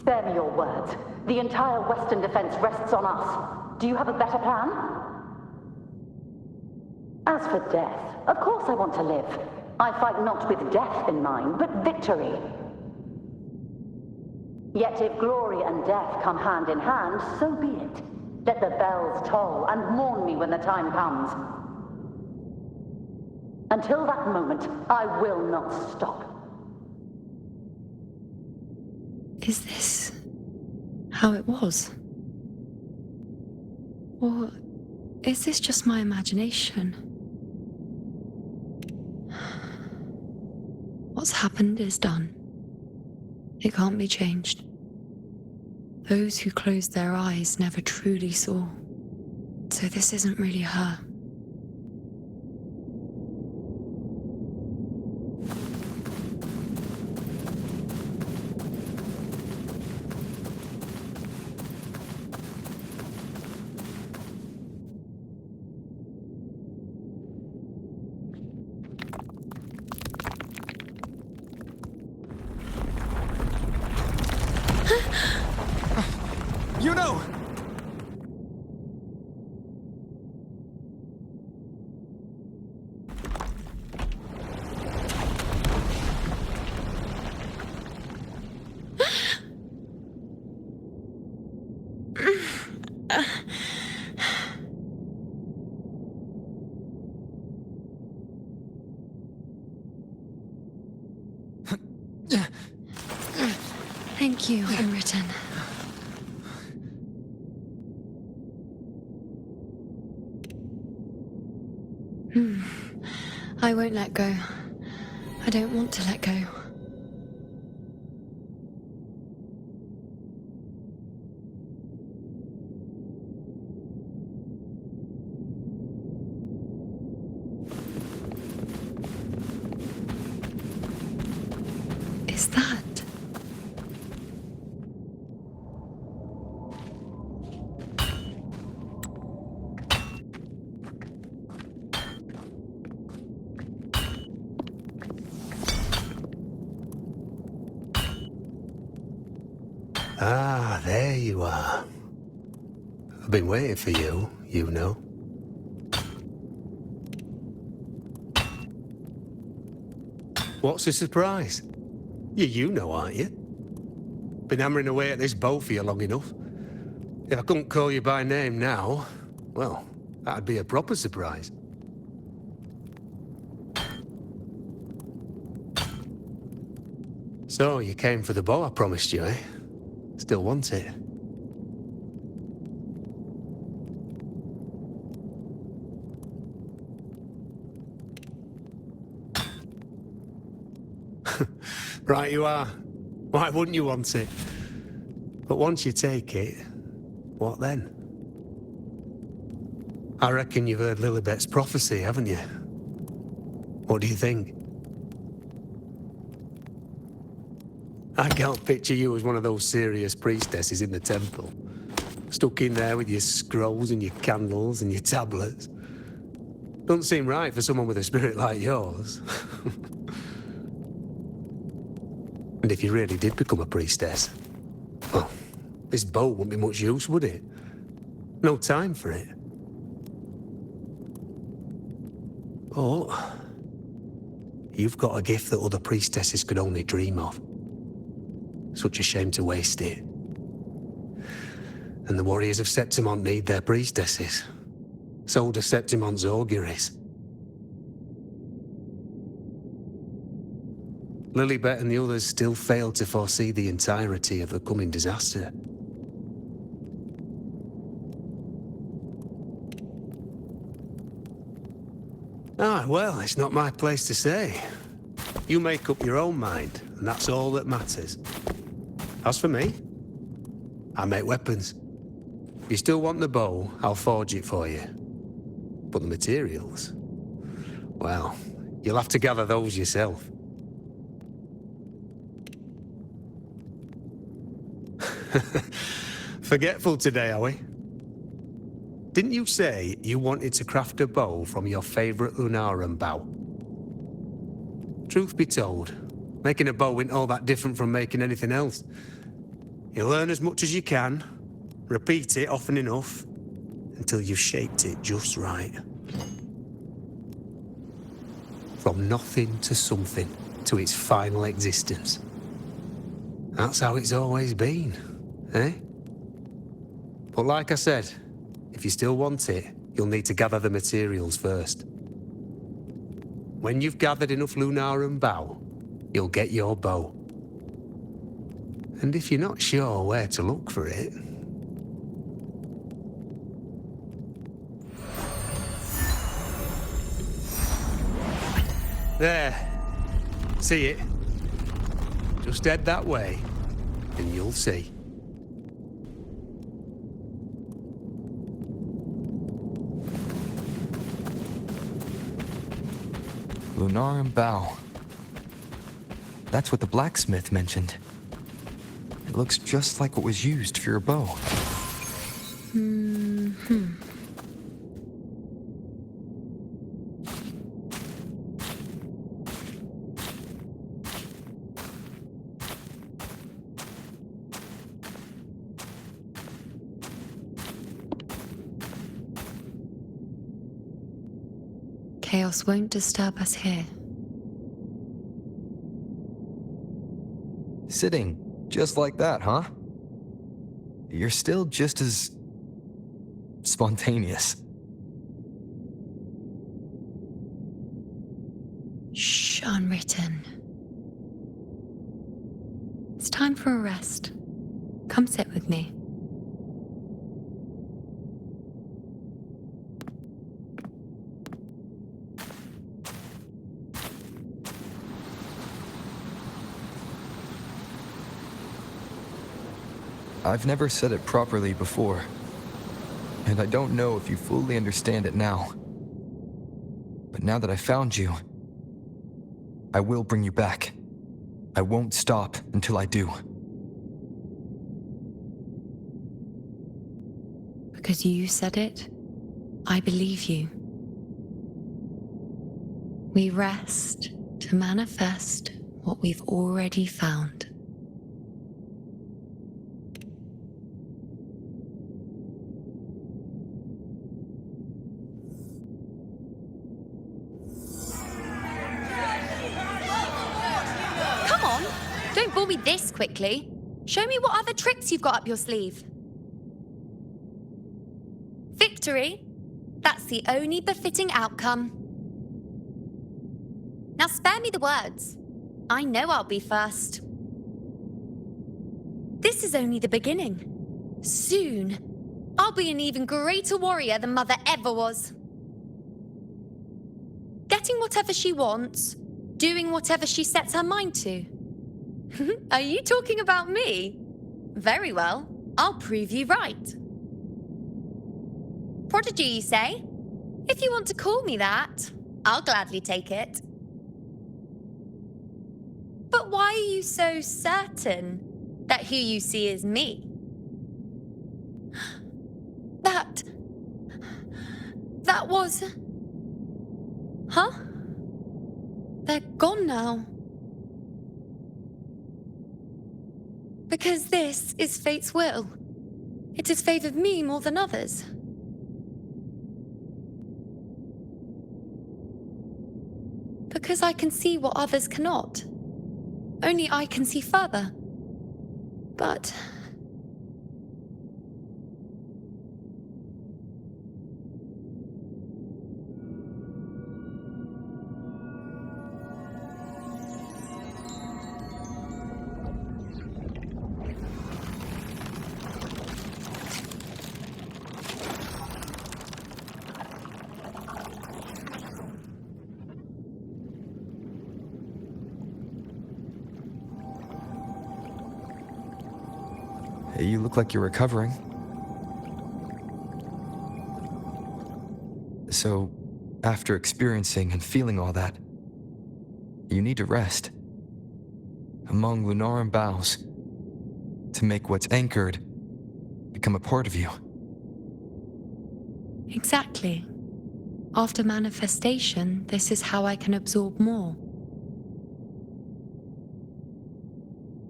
Spare me your words. The entire Western defense rests on us. Do you have a better plan? As for death, of course I want to live. I fight not with death in mind, but victory. Yet if glory and death come hand in hand, so be it. Let the bells toll and mourn me when the time comes. Until that moment, I will not stop. Is this how it was? Or is this just my imagination? What's happened is done. It can't be changed. Those who closed their eyes never truly saw. So this isn't really her. You know! Thank you, Unwritten. I won't let go. I don't want to let go. Is that? Ah, there you are. I've been waiting for you, you know. What's the surprise? You know, aren't you? Been hammering away at this bow for you long enough. If I couldn't call you by name now, well, that'd be a proper surprise. So, you came for the bow I promised you, eh? Still want it? Right you are. Why wouldn't you want it? But once you take it, what then? I reckon you've heard Lilibet's prophecy, haven't you? What do you think? I can't picture you as one of those serious priestesses in the temple. Stuck in there with your scrolls and your candles and your tablets. Doesn't seem right for someone with a spirit like yours. And if you really did become a priestess, well, this bow wouldn't be much use, would it? No time for it. But you've got a gift that other priestesses could only dream of. Such a shame to waste it. And the warriors of Septimont need their priestesses. So do Septimont's auguries. Lilibet and the others still failed to foresee the entirety of the coming disaster. Ah, well, it's not my place to say. You make up your own mind, and that's all that matters. As for me, I make weapons. If you still want the bow, I'll forge it for you. But the materials, well, you'll have to gather those yourself. Forgetful today, are we? Didn't you say you wanted to craft a bow from your favorite Lunarum bow? Truth be told, making a bow isn't all that different from making anything else. You learn as much as you can, repeat it often enough, until you've shaped it just right. From nothing to something, to its final existence. That's how it's always been, eh? But like I said, if you still want it, you'll need to gather the materials first. When you've gathered enough Lunarum bow, you'll get your bow. And if you're not sure where to look for it... There. See it? Just head that way, and you'll see. Lunarum bow. That's what the blacksmith mentioned. It looks just like what was used for your bow. Chaos won't disturb us here. Sitting just like that, huh? You're still just as... spontaneous. Shh, unwritten. It's time for a rest. Come sit with me. I've never said it properly before, and I don't know if you fully understand it now. But now that I found you, I will bring you back. I won't stop until I do. Because you said it, I believe you. We rest to manifest what we've already found. Don't bore me this quickly. Show me what other tricks you've got up your sleeve. Victory? That's the only befitting outcome. Now spare me the words. I know I'll be first. This is only the beginning. Soon, I'll be an even greater warrior than Mother ever was. Getting whatever she wants, doing whatever she sets her mind to. Are you talking about me? Very well. I'll prove you right. Prodigy, you say? If you want to call me that, I'll gladly take it. But why are you so certain that who you see is me? That was... Huh? They're gone now. Because this is fate's will. It has favored me more than others. Because I can see what others cannot. Only I can see further. But... You look like you're recovering. So, after experiencing and feeling all that, you need to rest. Among Lunaran boughs, to make what's anchored become a part of you. Exactly. After manifestation, this is how I can absorb more.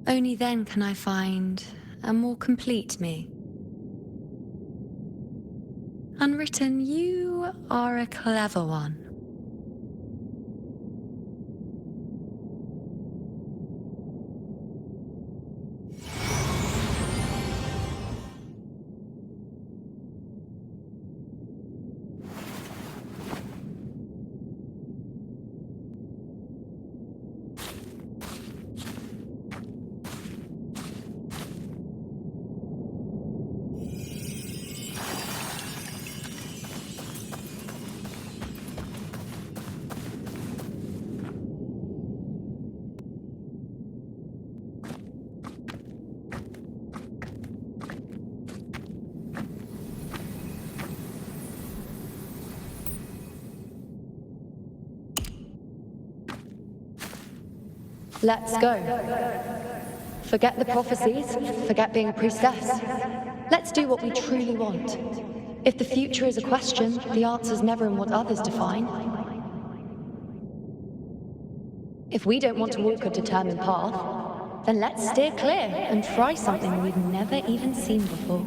Only then can I find a more complete me. Unwritten, you are a clever one. Let's go. Forget the prophecies, forget being a priestess. Let's do what we truly want. If the future is a question, the answer's never in what others define. If we don't want to walk a determined path, then let's steer clear and try something we've never even seen before.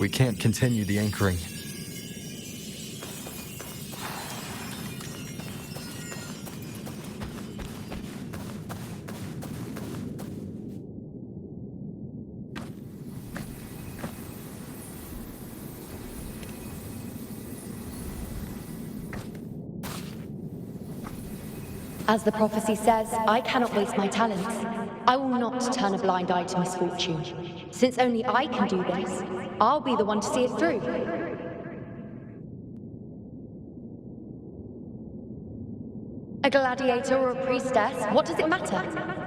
We can't continue the anchoring. As the prophecy says, I cannot waste my talents. I will not turn a blind eye to misfortune. Since only I can do this, I'll be the one to see it through. A gladiator or a priestess, what does it matter?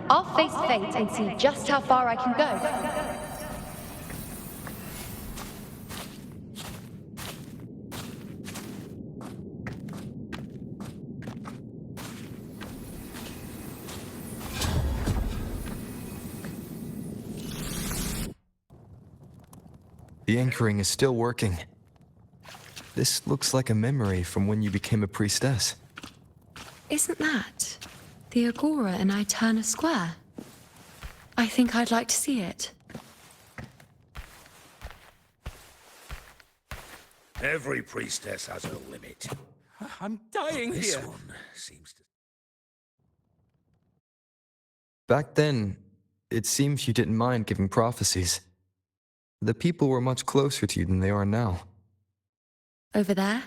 I'll face fate and see just how far I can go. The anchoring is still working. This looks like a memory from when you became a priestess. Isn't that the Agora in Eterna Square? I think I'd like to see it. Every priestess has her limit. I'm dying This here. one seems to... Back then, it seems you didn't mind giving prophecies. The people were much closer to you than they are now. Over there?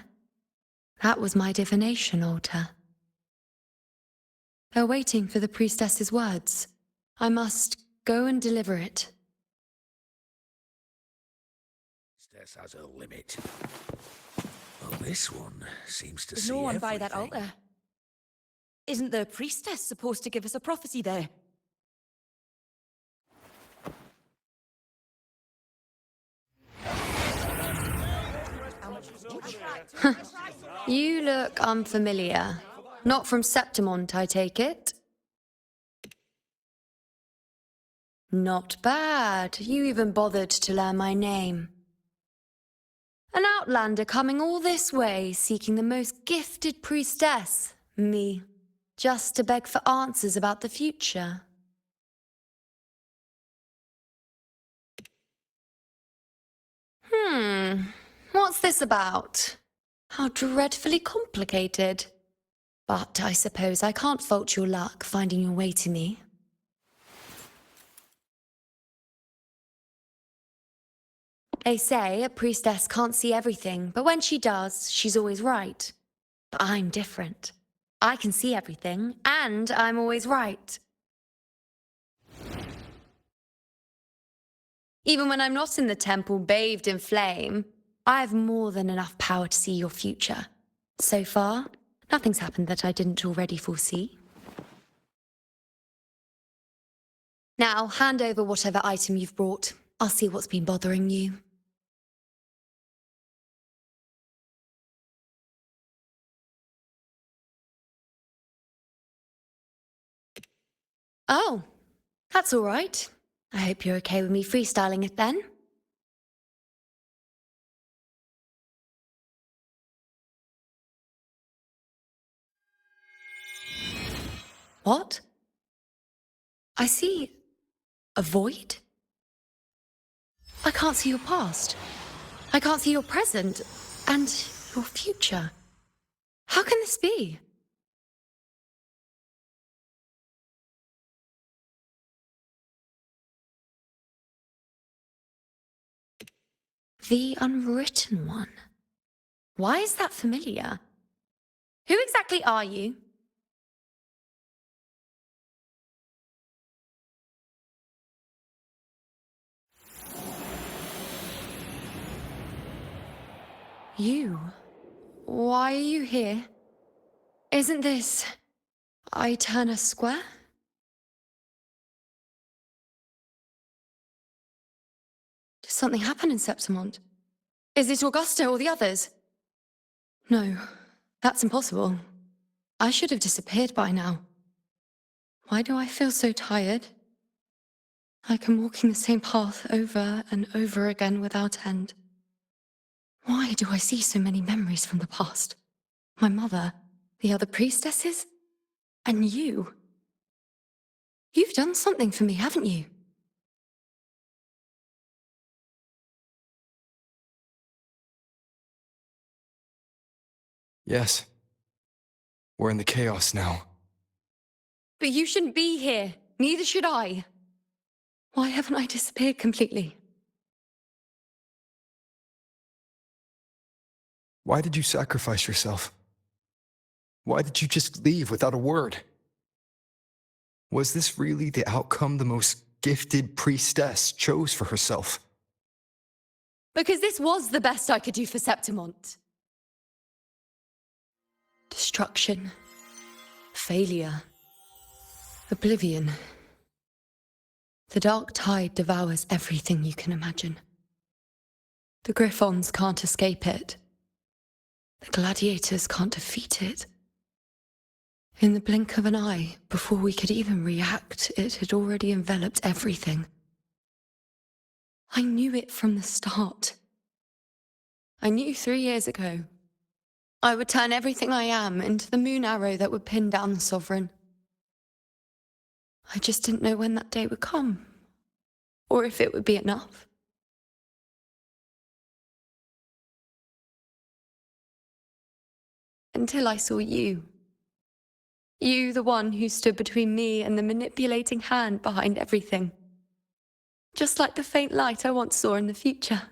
That was my divination altar. They're waiting for the priestess's words. I must go and deliver it. Priestess has her limit. Well, this one seems to There's see no one everything. by that altar. Isn't the priestess supposed to give us a prophecy there? You look unfamiliar. Not from Septimont, I take it? Not bad. You even bothered to learn my name. An outlander coming all this way, seeking the most gifted priestess, me, just to beg for answers about the future. What's this about? How dreadfully complicated. But I suppose I can't fault your luck finding your way to me. They say a priestess can't see everything, but when she does, she's always right. But I'm different. I can see everything, and I'm always right. Even when I'm not in the temple bathed in flame, I have more than enough power to see your future. So far, nothing's happened that I didn't already foresee. Now, hand over whatever item you've brought. I'll see what's been bothering you. Oh, that's all right. I hope you're okay with me freestyling it then. What? I see a void? I can't see your past. I can't see your present and your future. How can this be? The Unwritten One. Why is that familiar? Who exactly are you? You? Why are you here? Isn't this... Eterna Square? Did something happen in Septimont? Is it Augusta or the others? No, that's impossible. I should have disappeared by now. Why do I feel so tired? Like I'm walking the same path over and over again without end. Why do I see so many memories from the past? My mother, the other priestesses, and you. You've done something for me, haven't you? Yes. We're in the chaos now. But you shouldn't be here. Neither should I. Why haven't I disappeared completely? Why did you sacrifice yourself? Why did you just leave without a word? Was this really the outcome the most gifted priestess chose for herself? Because this was the best I could do for Septimont. Destruction. Failure. Oblivion. The dark tide devours everything you can imagine. The Griffons can't escape it. The gladiators can't defeat it. In the blink of an eye, before we could even react, it had already enveloped everything. I knew it from the start. I knew 3 years ago. I would turn everything I am into the moon arrow that would pin down the Sovereign. I just didn't know when that day would come, or if it would be enough. Until I saw you. You, the one who stood between me and the manipulating hand behind everything. Just like the faint light I once saw in the future.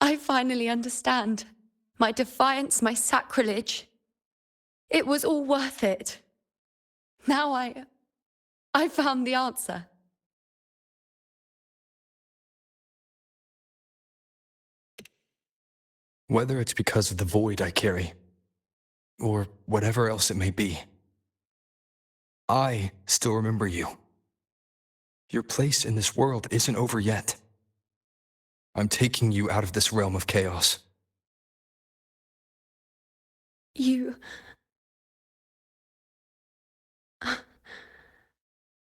I finally understand. My defiance, my sacrilege. It was all worth it. Now I found the answer. Whether it's because of the void I carry, or whatever else it may be, I still remember you. Your place in this world isn't over yet. I'm taking you out of this realm of chaos. You...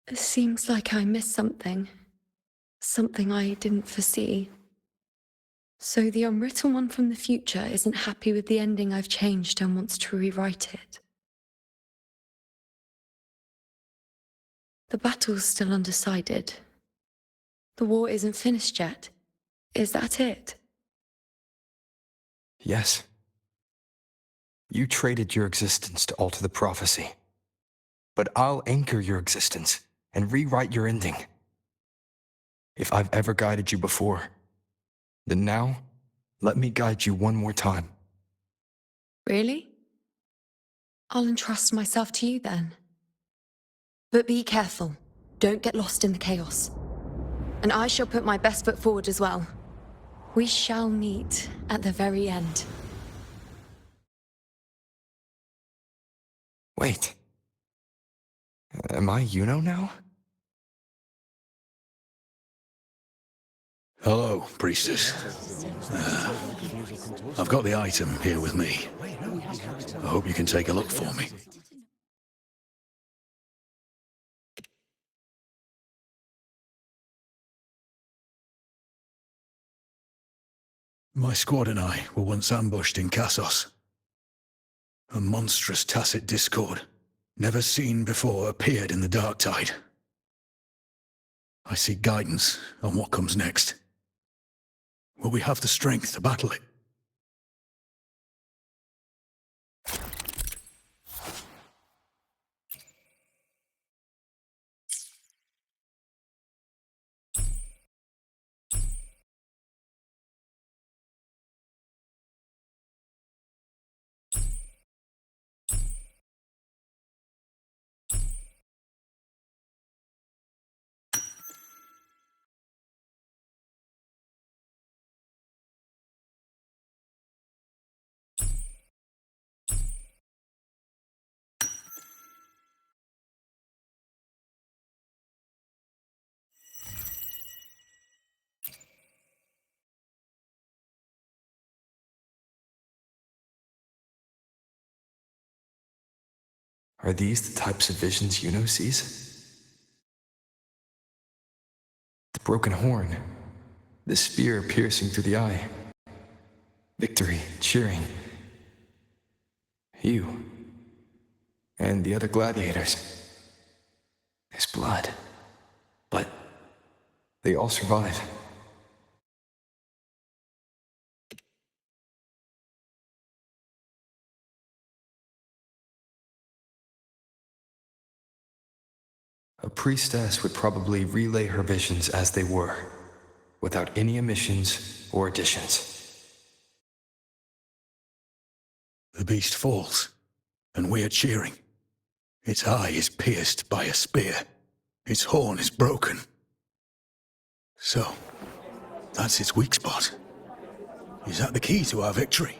It seems like I missed something. Something I didn't foresee. So the unwritten one from the future isn't happy with the ending I've changed and wants to rewrite it. The battle's still undecided. The war isn't finished yet. Is that it? Yes. You traded your existence to alter the prophecy. But I'll anchor your existence and rewrite your ending. If I've ever guided you before, then now, let me guide you one more time. Really? I'll entrust myself to you then. But be careful. Don't get lost in the chaos. And I shall put my best foot forward as well. We shall meet at the very end. Wait. Am I Yuno now? Hello, priestess. I've got the item here with me. I hope you can take a look for me. My squad and I were once ambushed in Kassos. A monstrous tacit discord, never seen before, appeared in the dark tide. I seek guidance on what comes next. Will we have the strength to battle it? Are these the types of visions Yuno sees? The broken horn, the spear piercing through the eye, victory, cheering. You, and the other gladiators. There's blood, but they all survive. A priestess would probably relay her visions as they were, without any omissions or additions. The beast falls, and we are cheering. Its eye is pierced by a spear. Its horn is broken. So, that's its weak spot. Is that the key to our victory?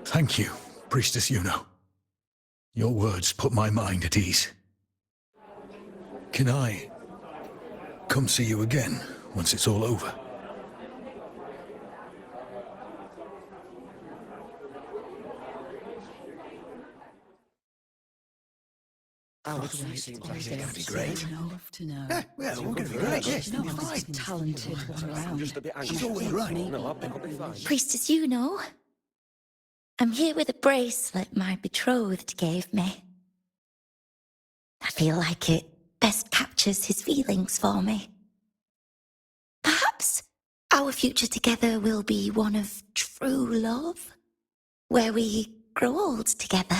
Thank you, Priestess Yuno. Your words put my mind at ease. Can I come see you again once it's all over? It's going to be great. Enough to know. Yeah, well, we're going to be great, yes. She's not the most talented one around. She's always right. Priestess, you know. I'm here with a bracelet my betrothed gave me. I feel like it best captures his feelings for me. Perhaps our future together will be one of true love, where we grow old together.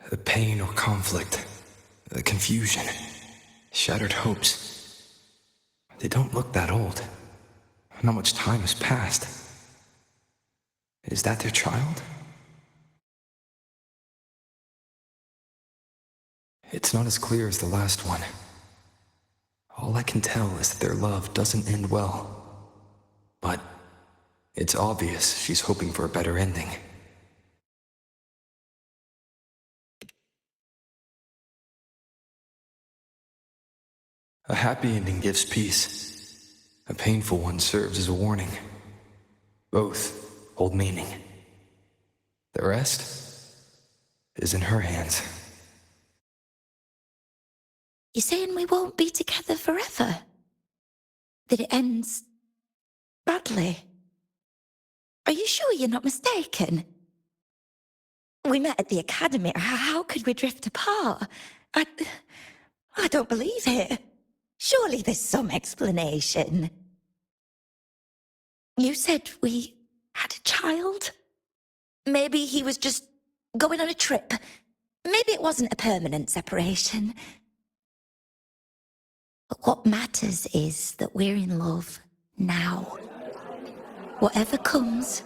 The pain or conflict, the confusion, shattered hopes. They don't look that old. Not much time has passed. Is that their child? It's not as clear as the last one. All I can tell is that their love doesn't end well. But it's obvious she's hoping for a better ending. A happy ending gives peace. A painful one serves as a warning. Both hold meaning. The rest is in her hands. You're saying we won't be together forever? That it ends badly? Are you sure you're not mistaken? We met at the academy. How could we drift apart? I don't believe it. Surely there's some explanation. You said we had a child? Maybe he was just going on a trip. Maybe it wasn't a permanent separation. But what matters is that we're in love now. Whatever comes,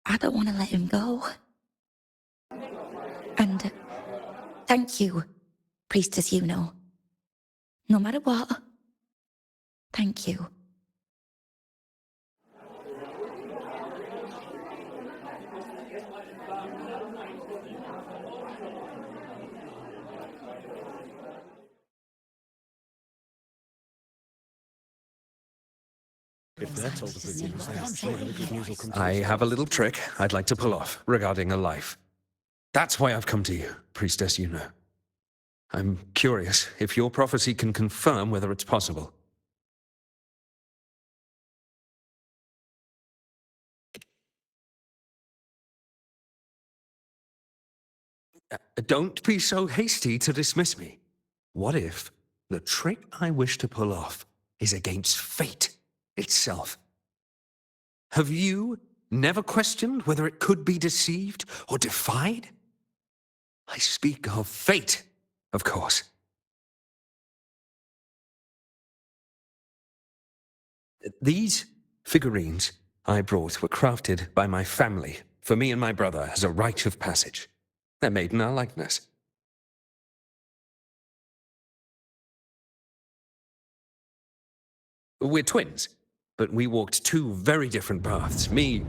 I don't want to let him go. And thank you, Priestess Yuno. No matter what, thank you. I have a little trick I'd like to pull off regarding a life. That's why I've come to you, Priestess Yuno. I'm curious if your prophecy can confirm whether it's possible. Don't be so hasty to dismiss me. What if the trick I wish to pull off is against fate itself? Have you never questioned whether it could be deceived or defied? I speak of fate, of course. These figurines I brought were crafted by my family for me and my brother as a rite of passage. They're made in our likeness. We're twins, but we walked two very different paths. Me,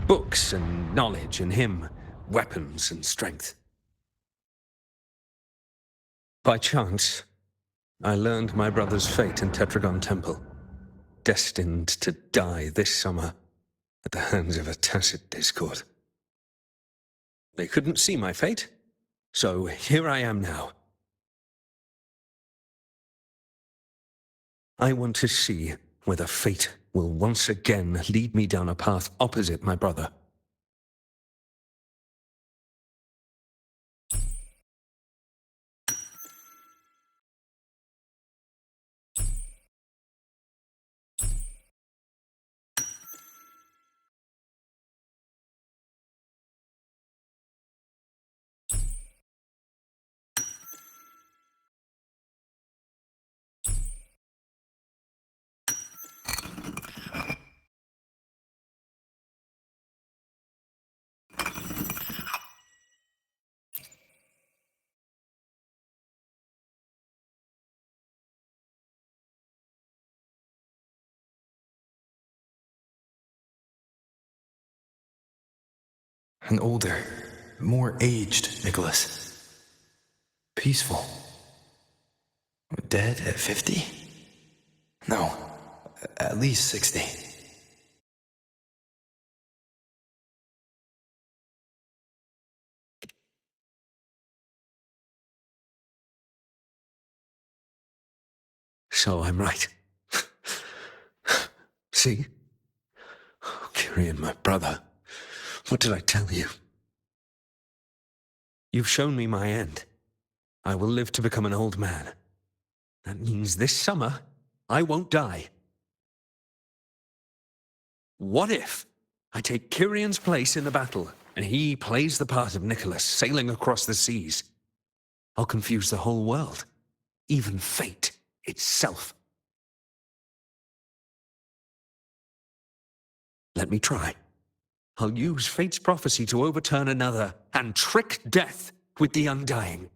books and knowledge, and him, weapons and strength. By chance, I learned my brother's fate in Tetragon Temple, destined to die this summer at the hands of a tacit discord. They couldn't see my fate, so here I am now. I want to see whether fate will once again lead me down a path opposite my brother. An older, more aged Nicholas. Peaceful. Dead at 50? No, at least 60. So I'm right. See? Kyrian, my brother. What did I tell you? You've shown me my end. I will live to become an old man. That means this summer, I won't die. What if I take Kyrian's place in the battle, and he plays the part of Nicholas, sailing across the seas? I'll confuse the whole world, even fate itself. Let me try. I'll use fate's prophecy to overturn another and trick death with the undying.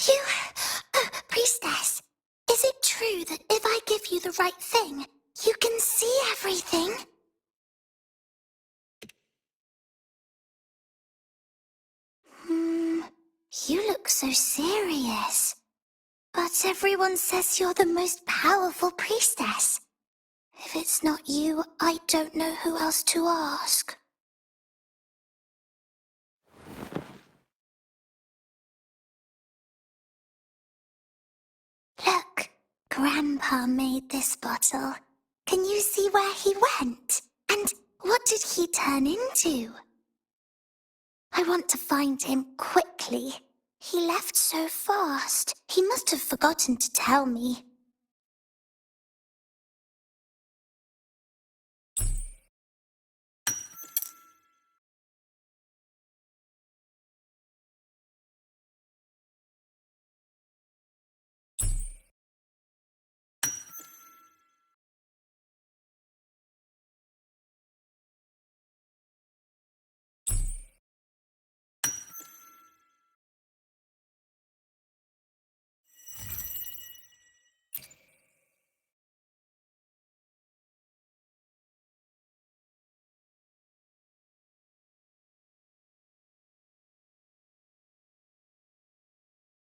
You, priestess, is it true that if I give you the right thing, you can see everything? You look so serious. But everyone says you're the most powerful priestess. If it's not you, I don't know who else to ask. Look, Grandpa made this bottle. Can you see where he went? And what did he turn into? I want to find him quickly. He left so fast. He must have forgotten to tell me.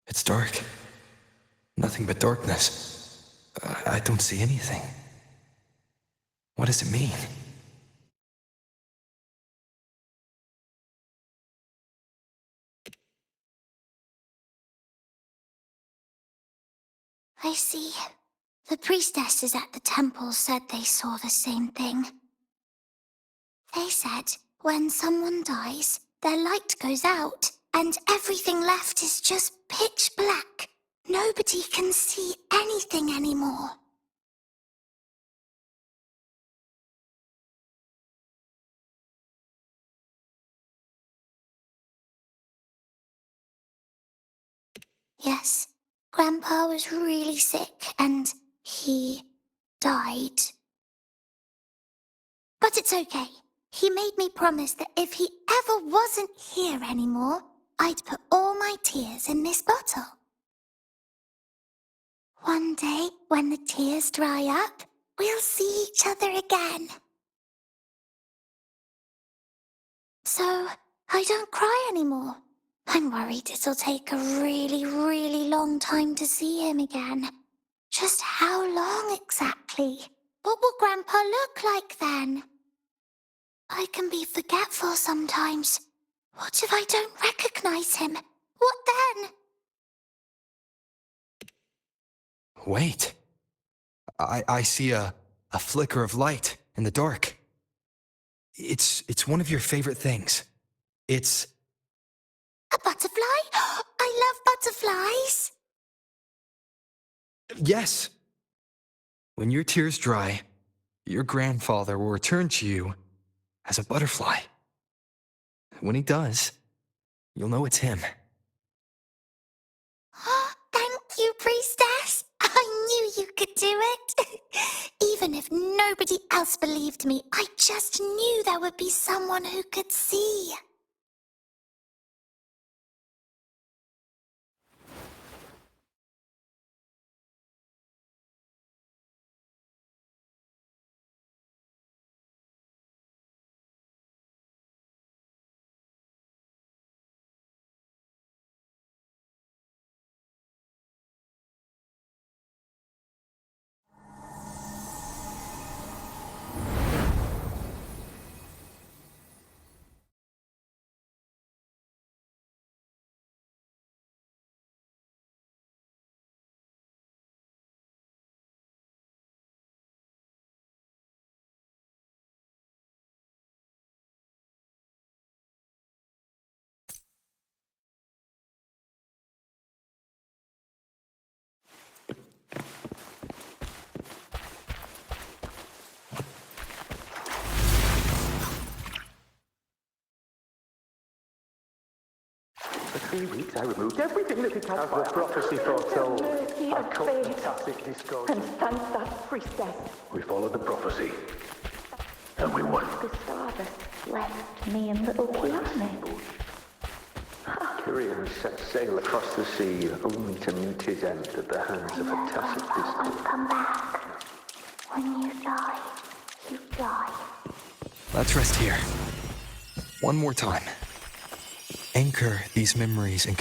It's dark. Nothing but darkness. I don't see anything. What does it mean? I see. The priestesses at the temple said they saw the same thing. They said when someone dies, their light goes out, and everything left is just pitch black. Nobody can see anything anymore. Yes, Grandpa was really sick, and he died. But it's okay. He made me promise that if he ever wasn't here anymore, I'd put all my tears in this bottle. One day, when the tears dry up, we'll see each other again. So, I don't cry anymore. I'm worried it'll take a really, really long time to see him again. Just how long exactly? What will Grandpa look like then? I can be forgetful sometimes. What if I don't recognize him? What then? Wait. I see a flicker of light in the dark. It's one of your favorite things. It's... A butterfly? I love butterflies. Yes. When your tears dry, your grandfather will return to you as a butterfly. When he does, you'll know it's him. Thank you, priestess. could do it. Even if nobody else believed me, I just knew there would be someone who could see. For 3 weeks, I removed everything that could catch fire. As the prophecy foretold, I cut the tacit discord. And thank that priestess. We followed the prophecy, and we won. Gustavus left me and little Kiane. Kyrian set sail across the sea, only to meet his end at the hands of a tacit discord. I'll come back. When you die, you die. Let's rest here. One more time. Anchor these memories in...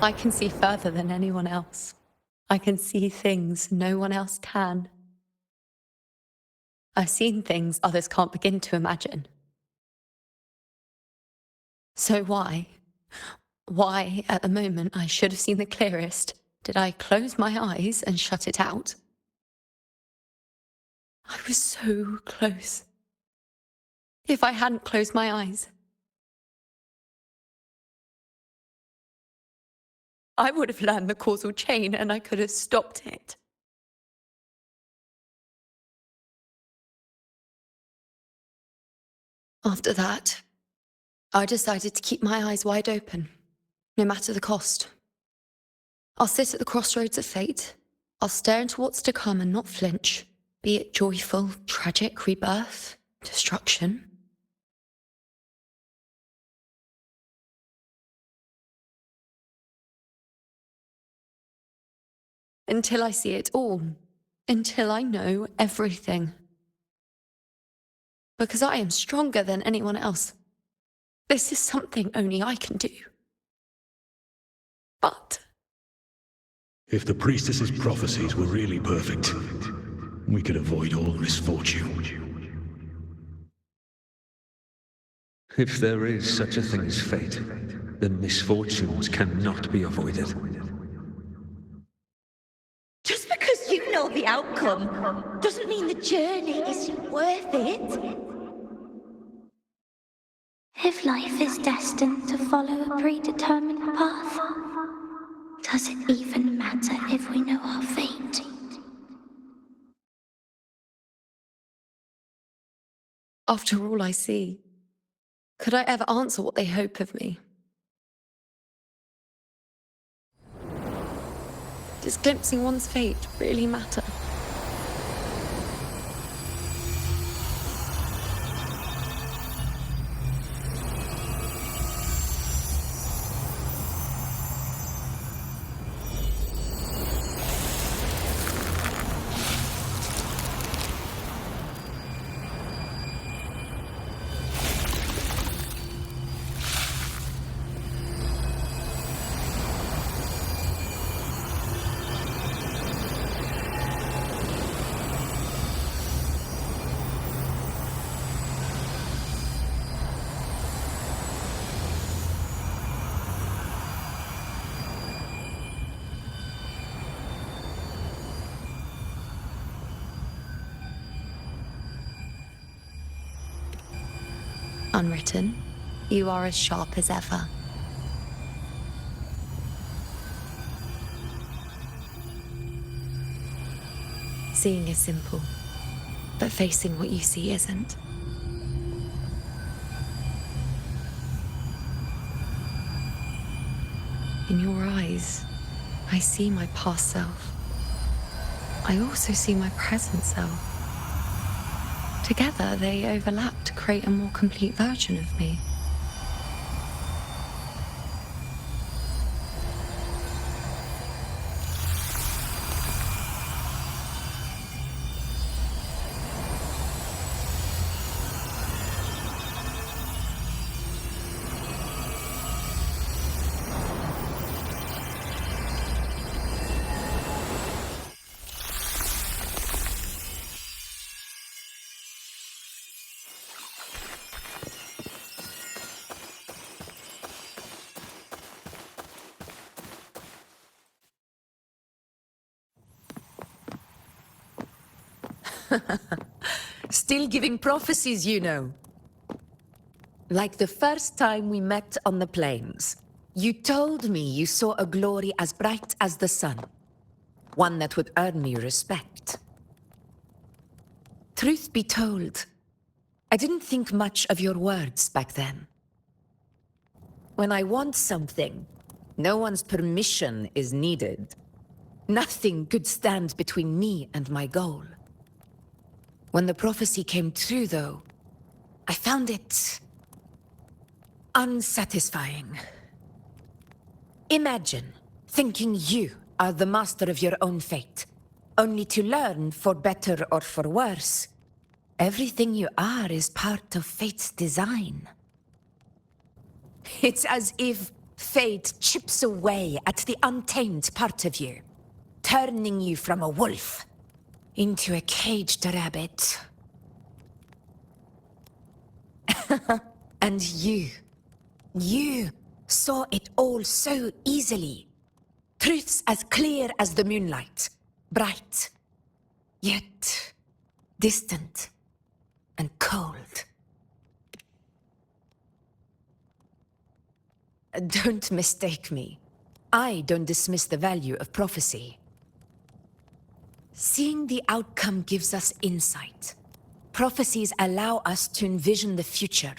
I can see further than anyone else. I can see things no one else can. I've seen things others can't begin to imagine. So why at the moment I should have seen the clearest, did I close my eyes and shut it out? I was so close. If I hadn't closed my eyes, I would have learned the causal chain and I could have stopped it. After that, I decided to keep my eyes wide open, no matter the cost. I'll sit at the crossroads of fate. I'll stare into what's to come and not flinch, be it joyful, tragic rebirth, destruction. Until I see it all. Until I know everything. Because I am stronger than anyone else. This is something only I can do. But if the priestess's prophecies were really perfect, we could avoid all misfortune. If there is such a thing as fate, then misfortunes cannot be avoided. Just because you know the outcome doesn't mean the journey isn't worth it. If life is destined to follow a predetermined path, does it even matter if we know our fate? after all I see, could I ever answer what they hope of me? Does glimpsing one's fate really matter? Unwritten, you are as sharp as ever. Seeing is simple, but facing what you see isn't. In your eyes, I see my past self. I also see my present self. Together, they overlap to create a more complete version of me. Still giving prophecies, you know. Like the first time we met on the plains. You told me you saw a glory as bright as the sun. One that would earn me respect. Truth be told, I didn't think much of your words back then. When I want something, no one's permission is needed. Nothing could stand between me and my goal. When the prophecy came true, though, I found it unsatisfying. Imagine thinking you are the master of your own fate, only to learn, for better or for worse, everything you are is part of fate's design. It's as if fate chips away at the untamed part of you, turning you from a wolf into a caged rabbit. And you saw it all so easily. Truths as clear as the moonlight, bright, yet distant and cold. Don't mistake me. I don't dismiss the value of prophecy. Seeing the outcome gives us insight. Prophecies allow us to envision the future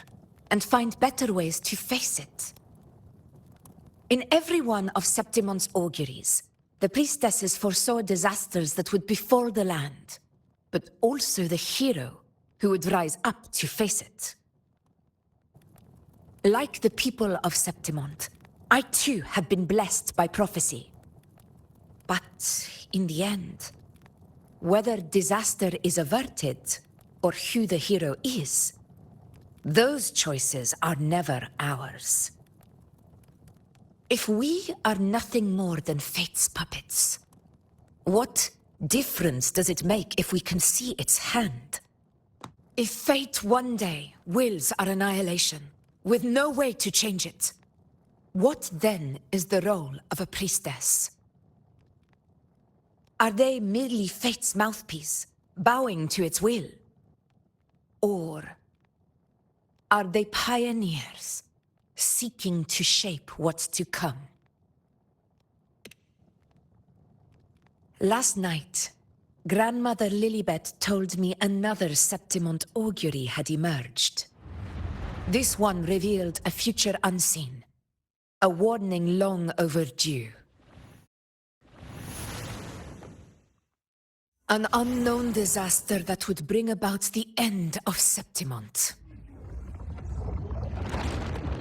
and find better ways to face it. In every one of Septimon's auguries, the priestesses foresaw disasters that would befall the land, but also the hero who would rise up to face it. Like the people of Septimont, I too had been blessed by prophecy. But in the end, whether disaster is averted or who the hero is, those choices are never ours. If we are nothing more than fate's puppets, what difference does it make if we can see its hand? If fate one day wills our annihilation, with no way to change it, what then is the role of a priestess? Are they merely fate's mouthpiece, bowing to its will? Or are they pioneers, seeking to shape what's to come? Last night, Grandmother Lilibet told me another Septimont augury had emerged. This one revealed a future unseen, a warning long overdue. An unknown disaster that would bring about the end of Septimont.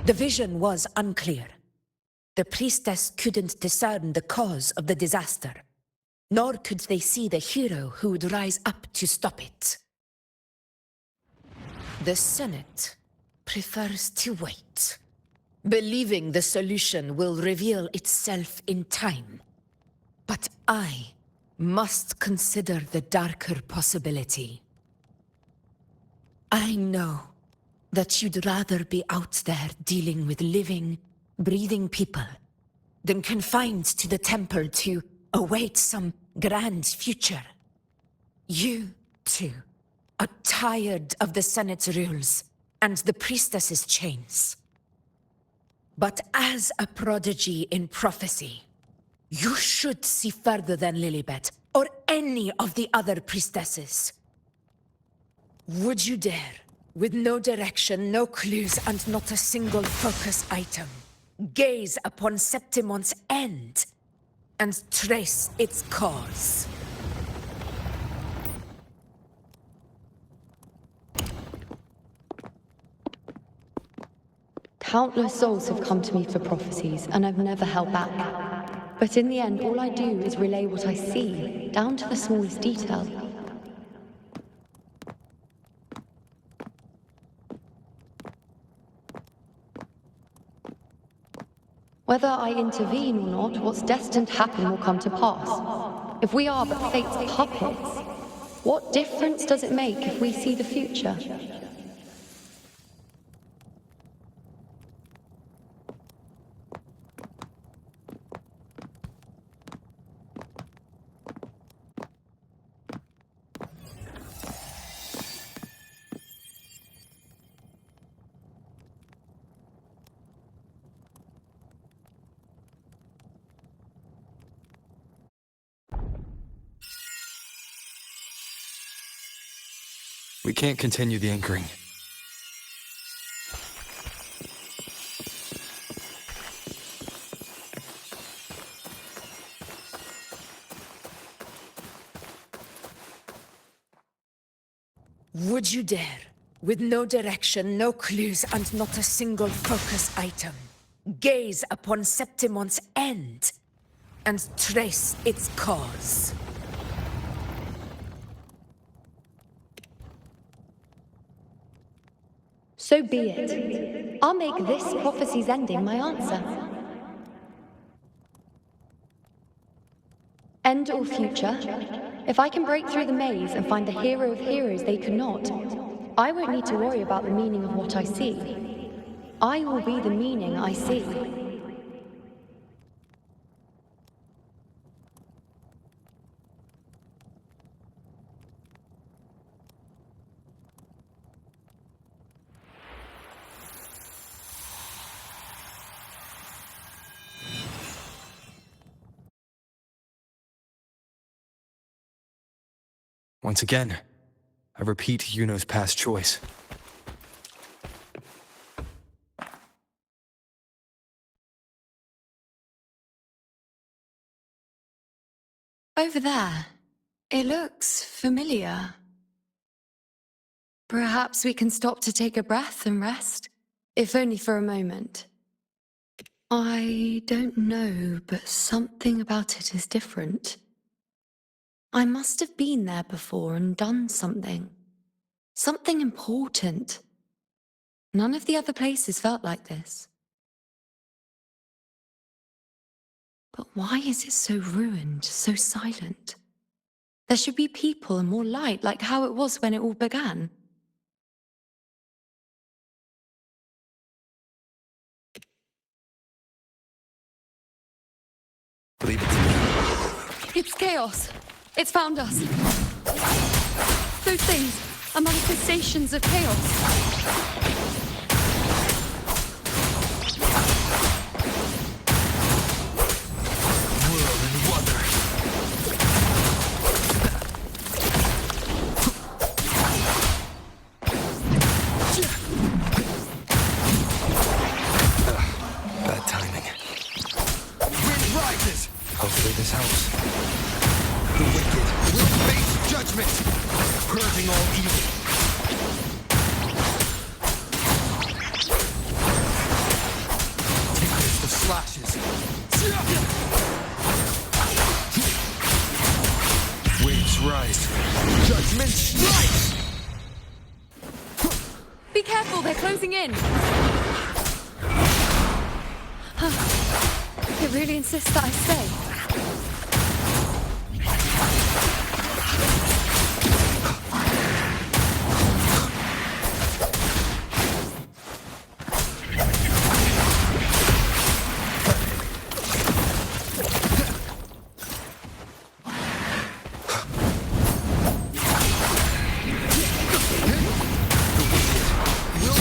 The vision was unclear. The priestess couldn't discern the cause of the disaster, nor could they see the hero who would rise up to stop it. The Senate prefers to wait, believing the solution will reveal itself in time. But I must consider the darker possibility. I know that you'd rather be out there dealing with living, breathing people than confined to the temple to await some grand future. You, too, are tired of the Senate's rules, and the priestess's chains. But as a prodigy in prophecy, you should see further than Lilibet or any of the other priestesses. Would you dare, with no direction, no clues, and not a single focus item, gaze upon Septimon's end and trace its cause? Countless souls have come to me for prophecies, and I've never held back. But in the end, all I do is relay what I see, down to the smallest detail. Whether I intervene or not, what's destined to happen will come to pass. If we are but fate's puppets, what difference does it make if we see the future? We can't continue the anchoring. Would you dare, with no direction, no clues, and not a single focus item, gaze upon Septimon's end and trace its cause? So be it. I'll make this prophecy's ending my answer. End or future, if I can break through the maze and find the hero of heroes they could not, I won't need to worry about the meaning of what I see. I will be the meaning I see. Once again, I repeat Yuno's past choice. Over there. It looks familiar. Perhaps we can stop to take a breath and rest, if only for a moment. I don't know, but something about it is different. I must have been there before and done something. Something important. None of the other places felt like this. But why is it so ruined, so silent? There should be people and more light, like how it was when it all began. Leave it to me. It's chaos. It's found us. Those things are manifestations of chaos. Bad timing. Wind rises! Hopefully this helps. The wicked will face judgment, purging all evil. Tickles the slashes. Waves rise. Judgment strikes! Be careful, they're closing in. It really insists that I stay. Will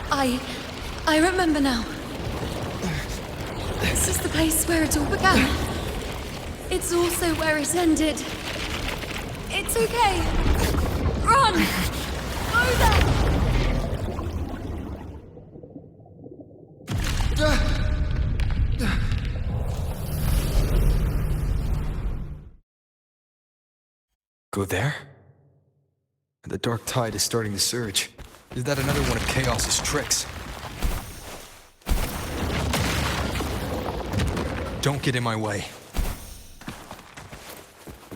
I remember now. This is the place where it all began. It's also where it ended. It's okay. Run! Go there! Go there? The dark tide is starting to surge. Is that another one of Chaos's tricks? Don't get in my way.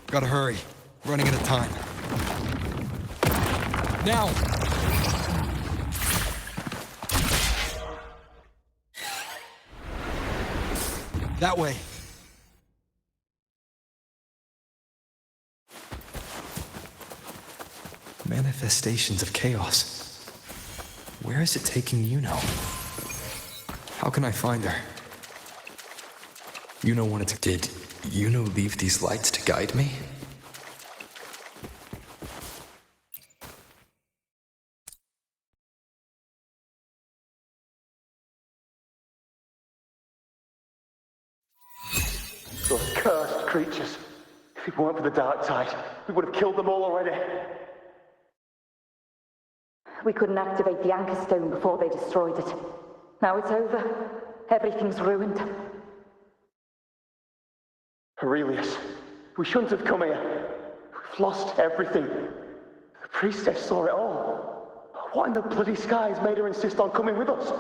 Gotta hurry. Running out of time. Now! That way. Manifestations of chaos. Where is it taking Yuno? How can I find her? Yuno wanted to... Did Yuno leave these lights to guide me? Those cursed creatures. If it weren't for the dark tide, we would have killed them all already. We couldn't activate the anchor stone before they destroyed it. Now it's over. Everything's ruined. Aurelius, we shouldn't have come here. We've lost everything. The priestess saw it all. What in the bloody skies made her insist on coming with us?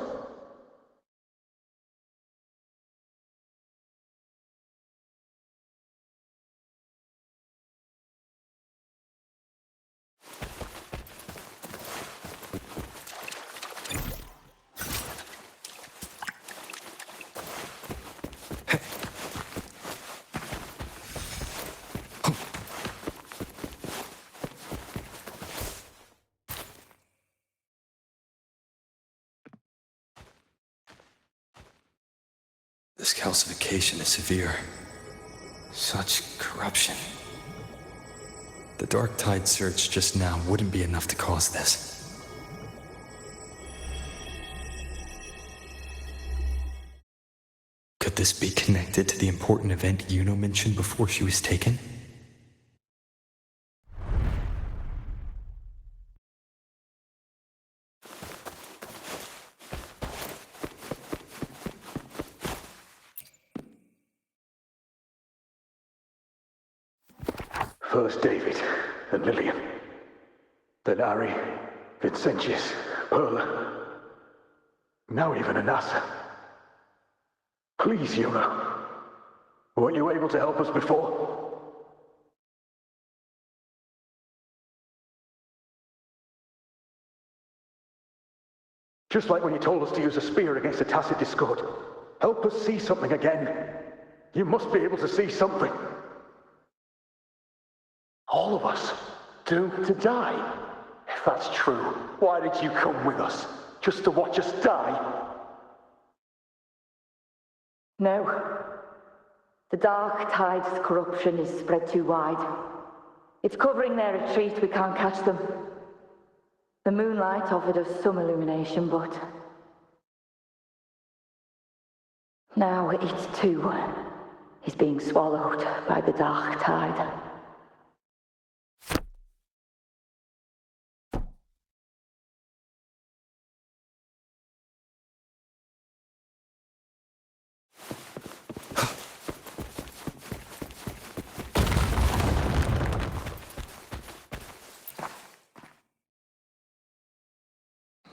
This calcification is severe. Such corruption. The dark tide surge just now wouldn't be enough to cause this. Could this be connected to the important event Yuno mentioned before she was taken? First David and Lillian. Then Ari, Vincentius, Perla. Now even Anassa. Please, Yuno. Weren't you able to help us before? Just like when you told us to use a spear against a tacit discord. Help us see something again. You must be able to see something. All of us, doomed to die. If that's true, why did you come with us? Just to watch us die? No. The dark tide's corruption is spread too wide. It's covering their retreat, we can't catch them. The moonlight offered us some illumination, but... now it too is being swallowed by the dark tide.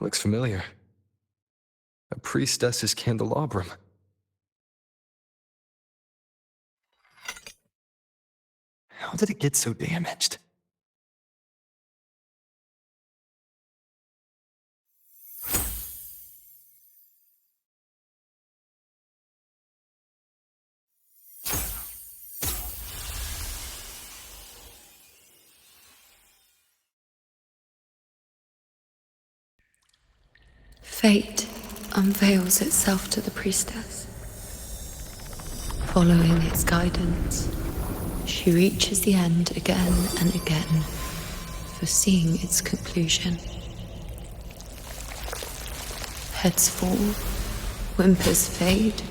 Looks familiar. A priestess's candelabrum. How did it get so damaged? Fate unveils itself to the priestess. Following its guidance, she reaches the end again and again, foreseeing its conclusion. Heads fall, whimpers fade.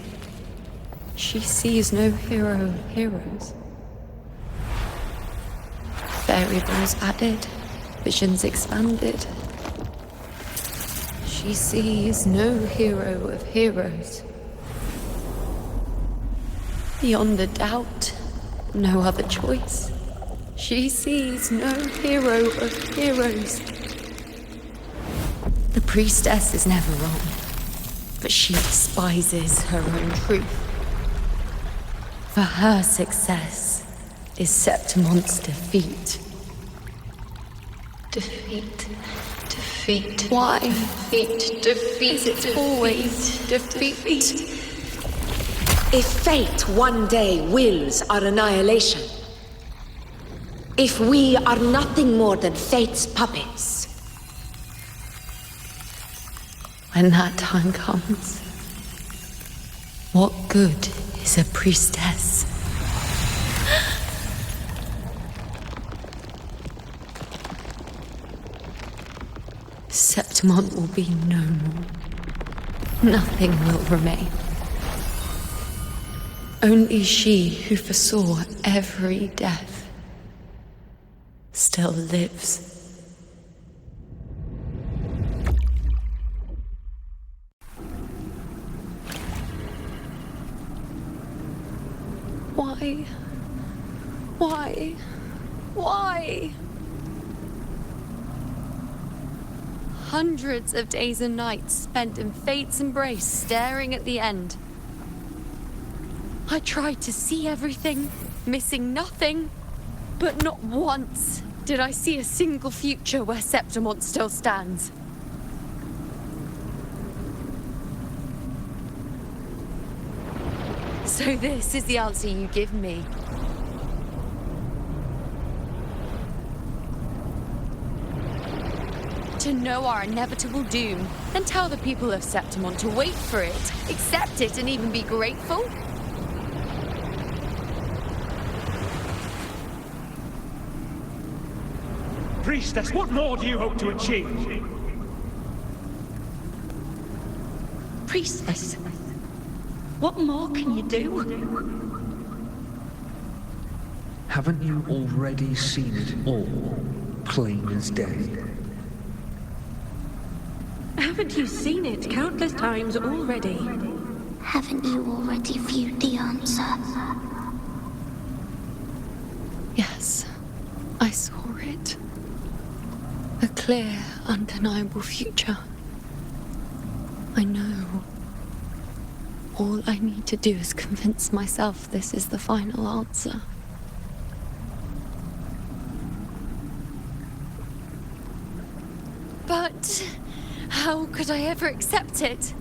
She sees no hero of heroes. Variables added, visions expanded. She sees no hero of heroes. Beyond a doubt, no other choice. She sees no hero of heroes. The priestess is never wrong, but she despises her own truth. For her success is Septimon's defeat. Defeat. Defeat. Why? Defeat. Defeat. Is it always defeat? If fate one day wills our annihilation, if we are nothing more than fate's puppets, when that time comes, what good is a priestess? Septimon will be no more. Nothing will remain. Only she who foresaw every death still lives. Why? Why? Why? Hundreds of days and nights spent in fate's embrace, staring at the end. I tried to see everything, missing nothing, but not once did I see a single future where Septimon still stands. So this is the answer you give me. To know our inevitable doom, and tell the people of Septimon to wait for it, accept it, and even be grateful? Priestess, what more do you hope to achieve? Priestess, what more can you do? Haven't you already seen it all, plain as day? Haven't you seen it countless times already? Haven't you already viewed the answer? Yes, I saw it. A clear, undeniable future. I know. All I need to do is convince myself this is the final answer. But how could I ever accept it?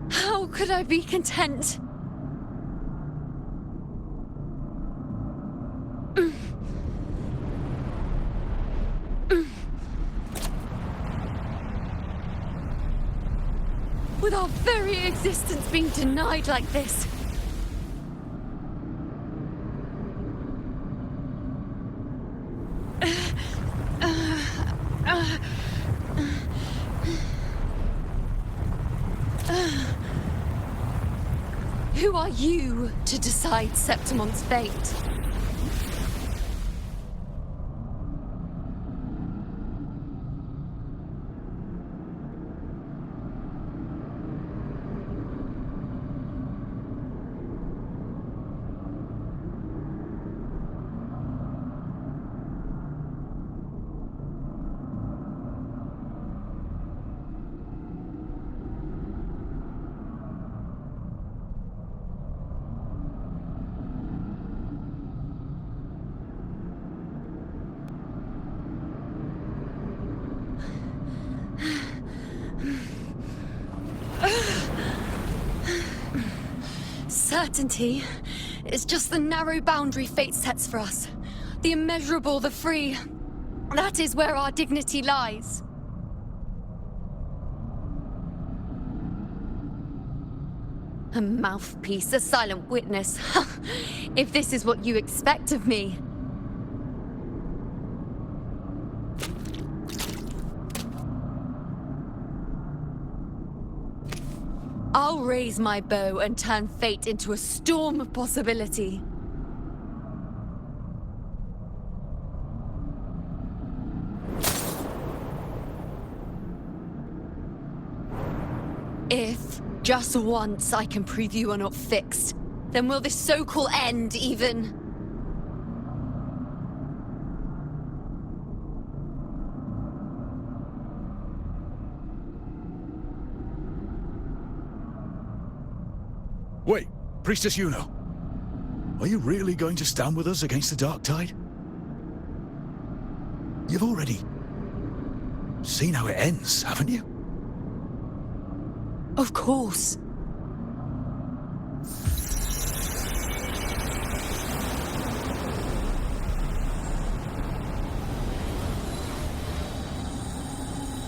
How could I be content? With our very existence being denied like this. Who are you to decide Septimon's fate? Certainty is just the narrow boundary fate sets for us. The immeasurable, the free. That is where our dignity lies. A mouthpiece, a silent witness. If this is what you expect of me. I'll raise my bow and turn fate into a storm of possibility. If, just once, I can prove you are not fixed, then will this so-called end even? Wait, Priestess Yuno. Are you really going to stand with us against the Dark Tide? You've already seen how it ends, haven't you? Of course.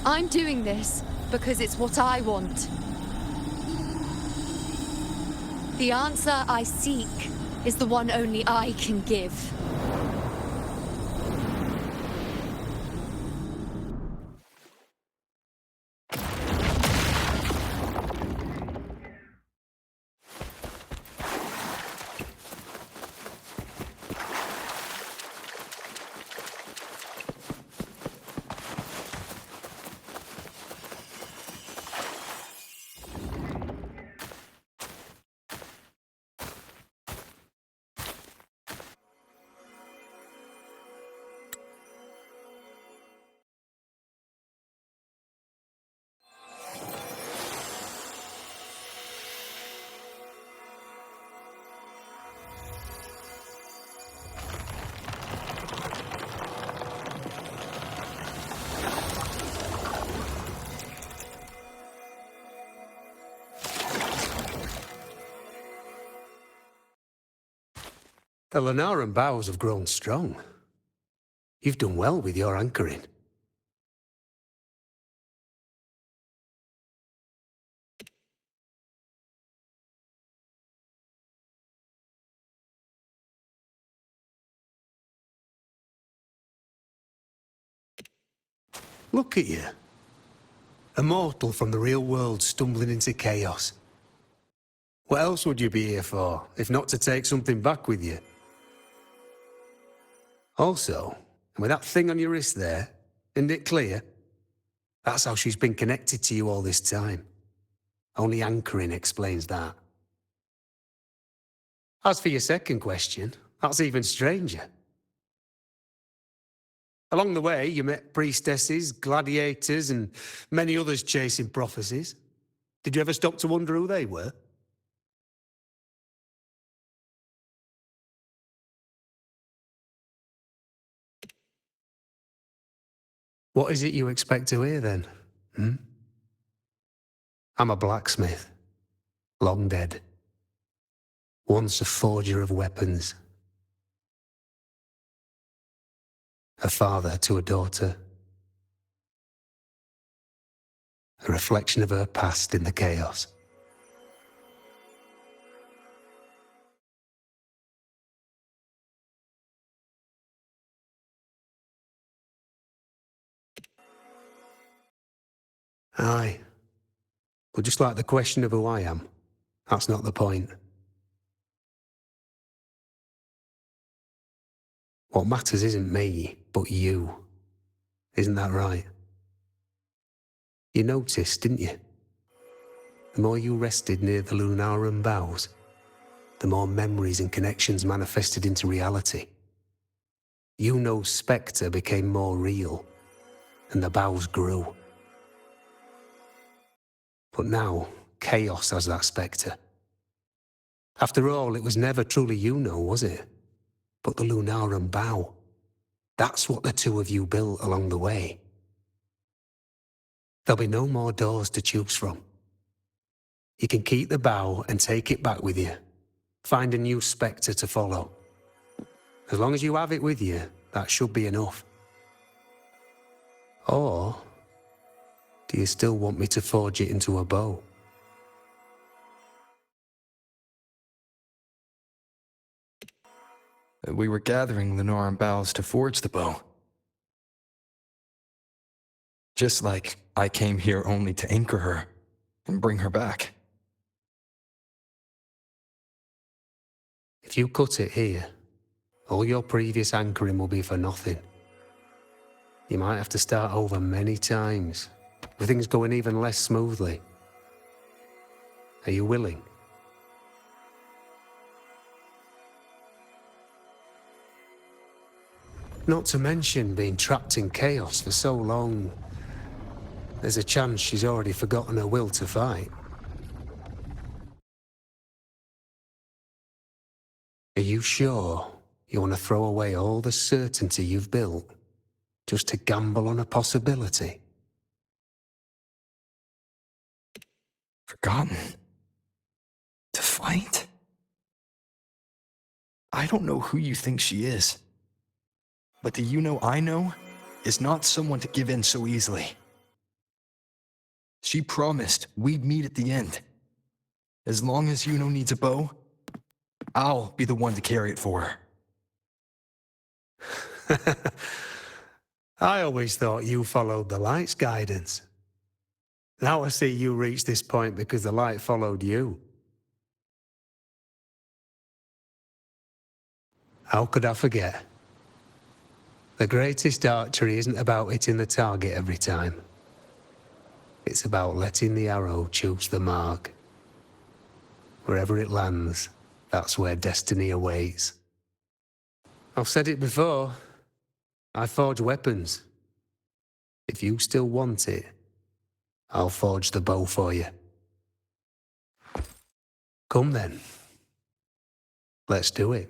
I'm doing this because it's what I want. The answer I seek is the one only I can give. The Lunaran bows have grown strong. You've done well with your anchoring. Look at you. A mortal from the real world stumbling into chaos. What else would you be here for, if not to take something back with you? Also, with that thing on your wrist there, isn't it clear? That's how she's been connected to you all this time. Only anchoring explains that. As for your second question, that's even stranger. Along the way, you met priestesses, gladiators, and many others chasing prophecies. Did you ever stop to wonder who they were? What is it you expect to hear, then? I'm a blacksmith. Long dead. Once a forger of weapons. A father to a daughter. A reflection of her past in the chaos. Aye. But just like the question of who I am, that's not the point. What matters isn't me, but you. Isn't that right? You noticed, didn't you? The more you rested near the Lunaran bows, the more memories and connections manifested into reality. Yuno's spectre became more real, and the bows grew. But now, chaos has that spectre. After all, it was never truly Yuno, was it? But the Lunaran bow. That's what the two of you built along the way. There'll be no more doors to choose from. You can keep the bow and take it back with you. Find a new spectre to follow. As long as you have it with you, that should be enough. Or do you still want me to forge it into a bow? We were gathering Lunaran boughs to forge the bow. Just like I came here only to anchor her and bring her back. If you cut it here, all your previous anchoring will be for nothing. You might have to start over many times, with things going even less smoothly. Are you willing? Not to mention being trapped in chaos for so long. There's a chance she's already forgotten her will to fight. Are you sure you want to throw away all the certainty you've built just to gamble on a possibility? Forgotten? To fight? I don't know who you think she is. But the you-know I know is not someone to give in so easily. She promised we'd meet at the end. As long as you-know needs a bow, I'll be the one to carry it for her. I always thought you followed the light's guidance. Now I see you reached this point because the light followed you. How could I forget? The greatest archery isn't about hitting the target every time. It's about letting the arrow choose the mark. Wherever it lands, that's where destiny awaits. I've said it before. I forge weapons. If you still want it, I'll forge the bow for you. Come then. Let's do it.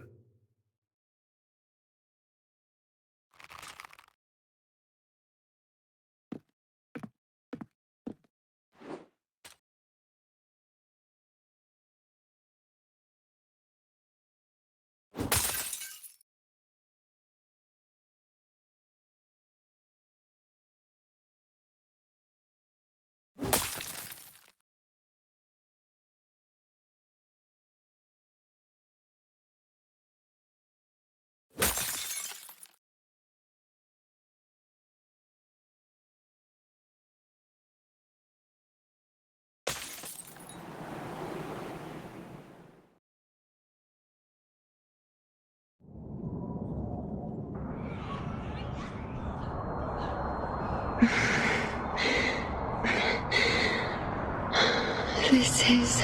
This is...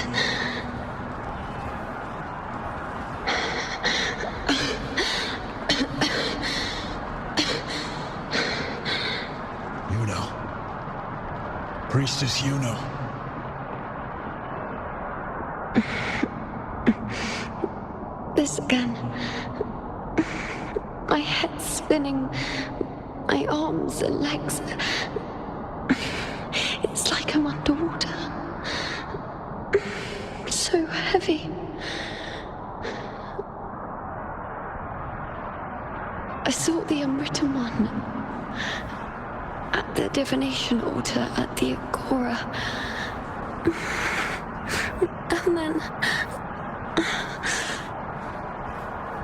Yuno. Priestess Yuno. This again. My head spinning. My arms and legs. It's like I'm underwater. So heavy. I sought the Unwritten One at the divination altar at the Agora. And then...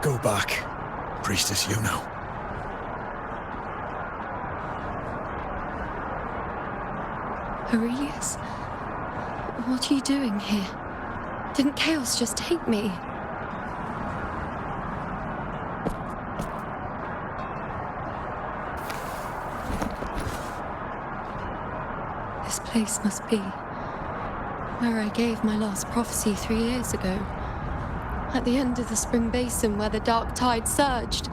Go back, Priestess Yuno. Aurelius? What are you doing here? Didn't chaos just take me? This place must be where I gave my last prophecy 3 years ago. At the end of the spring basin where the dark tide surged.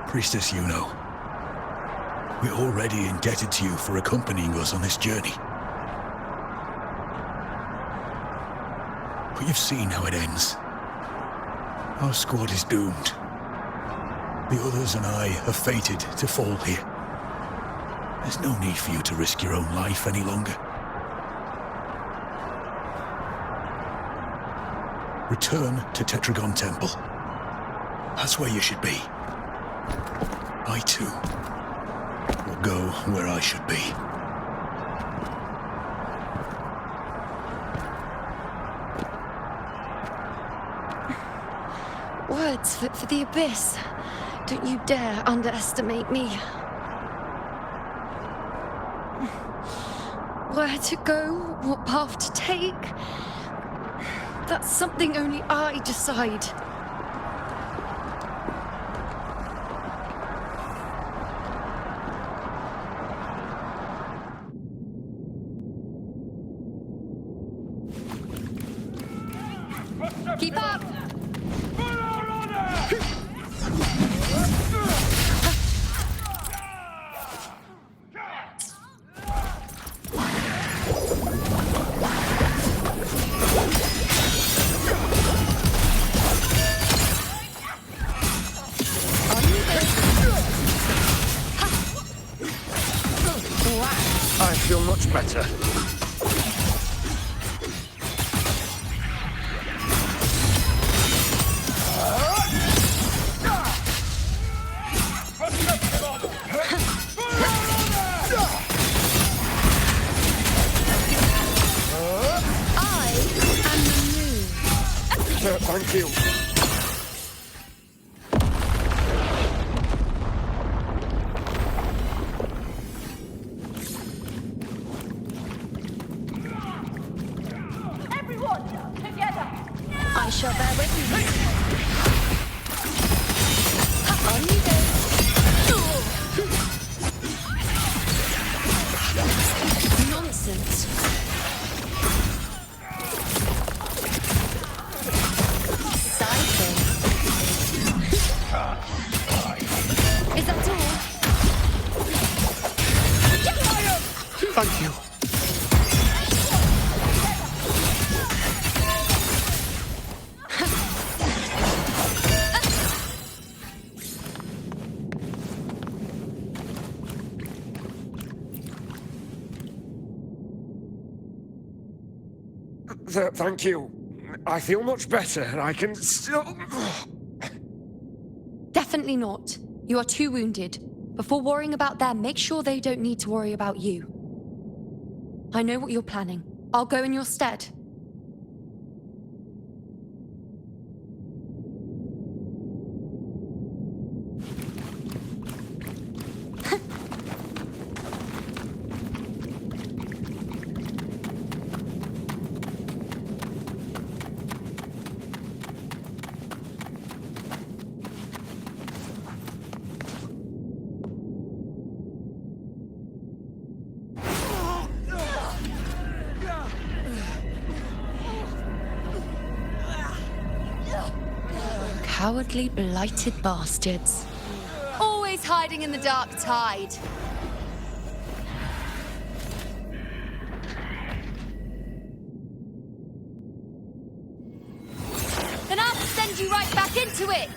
Priestess Yuno. We're already indebted to you for accompanying us on this journey. But you've seen how it ends. Our squad is doomed. The others and I are fated to fall here. There's no need for you to risk your own life any longer. Return to Tetragon Temple. That's where you should be. I too will go where I should be. Words for the abyss. Don't you dare underestimate me. Where to go, what path to take, that's something only I decide. Keep up! I feel much better. Thank you. Everyone, together! I shall bear witness. On you go. Nonsense. Is that all? Thank you. Thank you. I feel much better. I can still... Definitely not. You are too wounded. Before worrying about them, make sure they don't need to worry about you. I know what you're planning. I'll go in your stead. Cowardly, blighted bastards. Always hiding in the dark tide. Then I'll send you right back into it!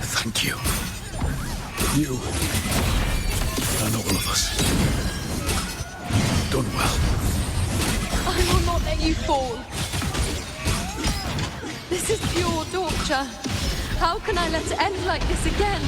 Thank you. You and all of us. Done well. I will not let you fall. This is pure torture. How can I let it end like this again?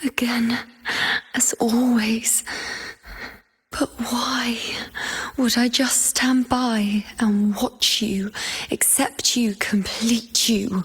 Again. as always. But why would I just stand by and watch you, accept you, complete you?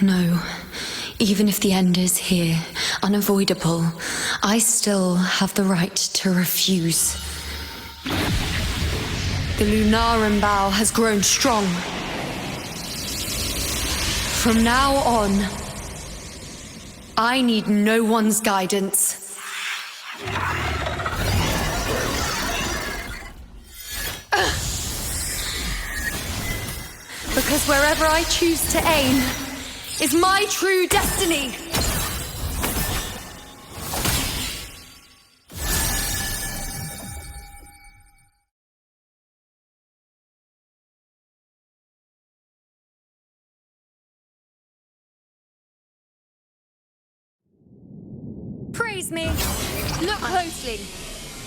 No, even if the end is here, unavoidable, I still have the right to refuse. The Lunaran bow has grown strong. From now on, I need no one's guidance. Because wherever I choose to aim is my true destiny. Praise me. Look closely.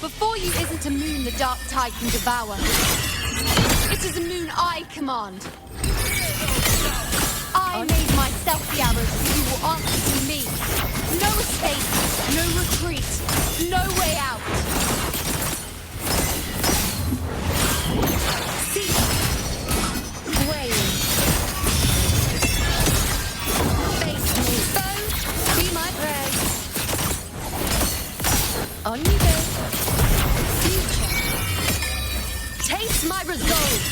Before you isn't a moon the dark tide can devour. It is a moon I command. I made myself the arrows, so you will answer to me. No escape, no retreat, no way out. See? Wait. Face me. Foe, be my prey. On you go. Future. Taste my resolve.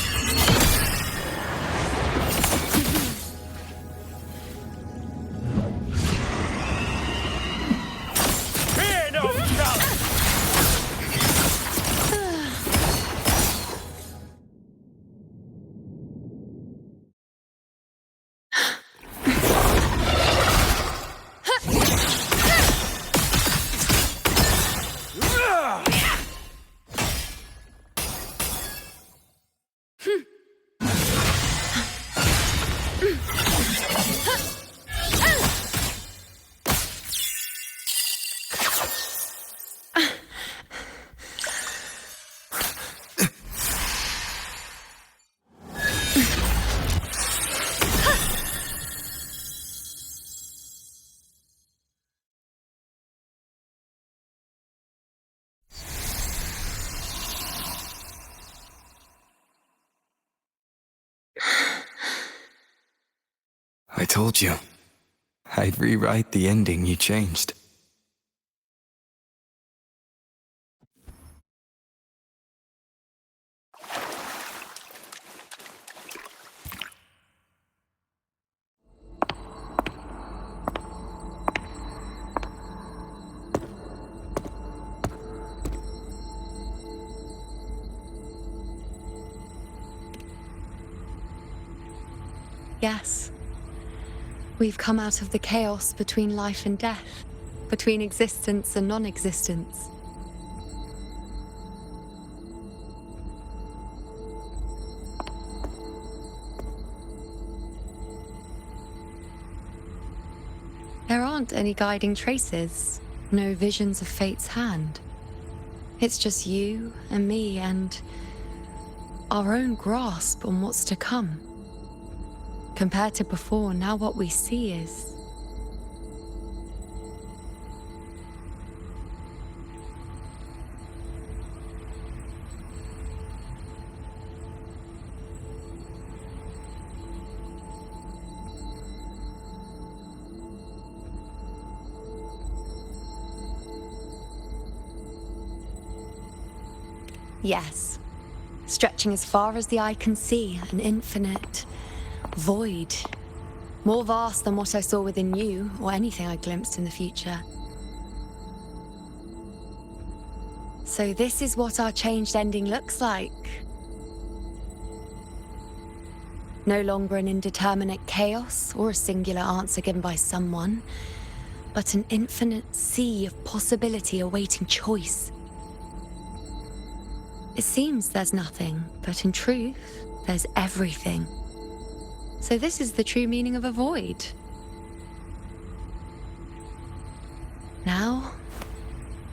I told you. I'd rewrite the ending you changed. Yes. We've come out of the chaos between life and death, between existence and non-existence. There aren't any guiding traces, no visions of fate's hand. It's just you and me and our own grasp on what's to come. Compared to before, now what we see is... Yes. Stretching as far as the eye can see, an infinite void. More vast than what I saw within you, or anything I glimpsed in the future. So this is what our changed ending looks like. No longer an indeterminate chaos, or a singular answer given by someone, but an infinite sea of possibility awaiting choice. It seems there's nothing, but in truth, there's everything. So this is the true meaning of a void. Now,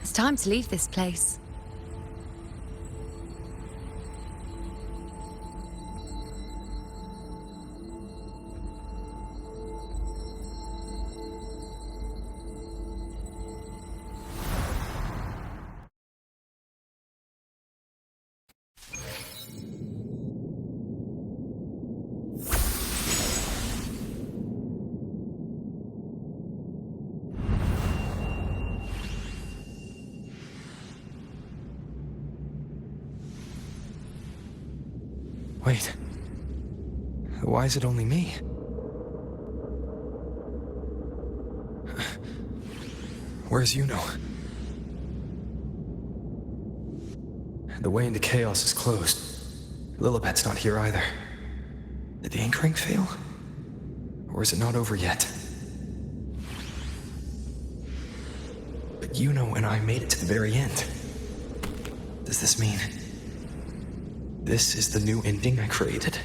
it's time to leave this place. Wait. Why is it only me? Where's Yuno? The way into Chaos is closed. Lilibet's not here either. Did the anchoring fail? Or is it not over yet? But Yuno and I made it to the very end. Does this mean this is the new ending I created?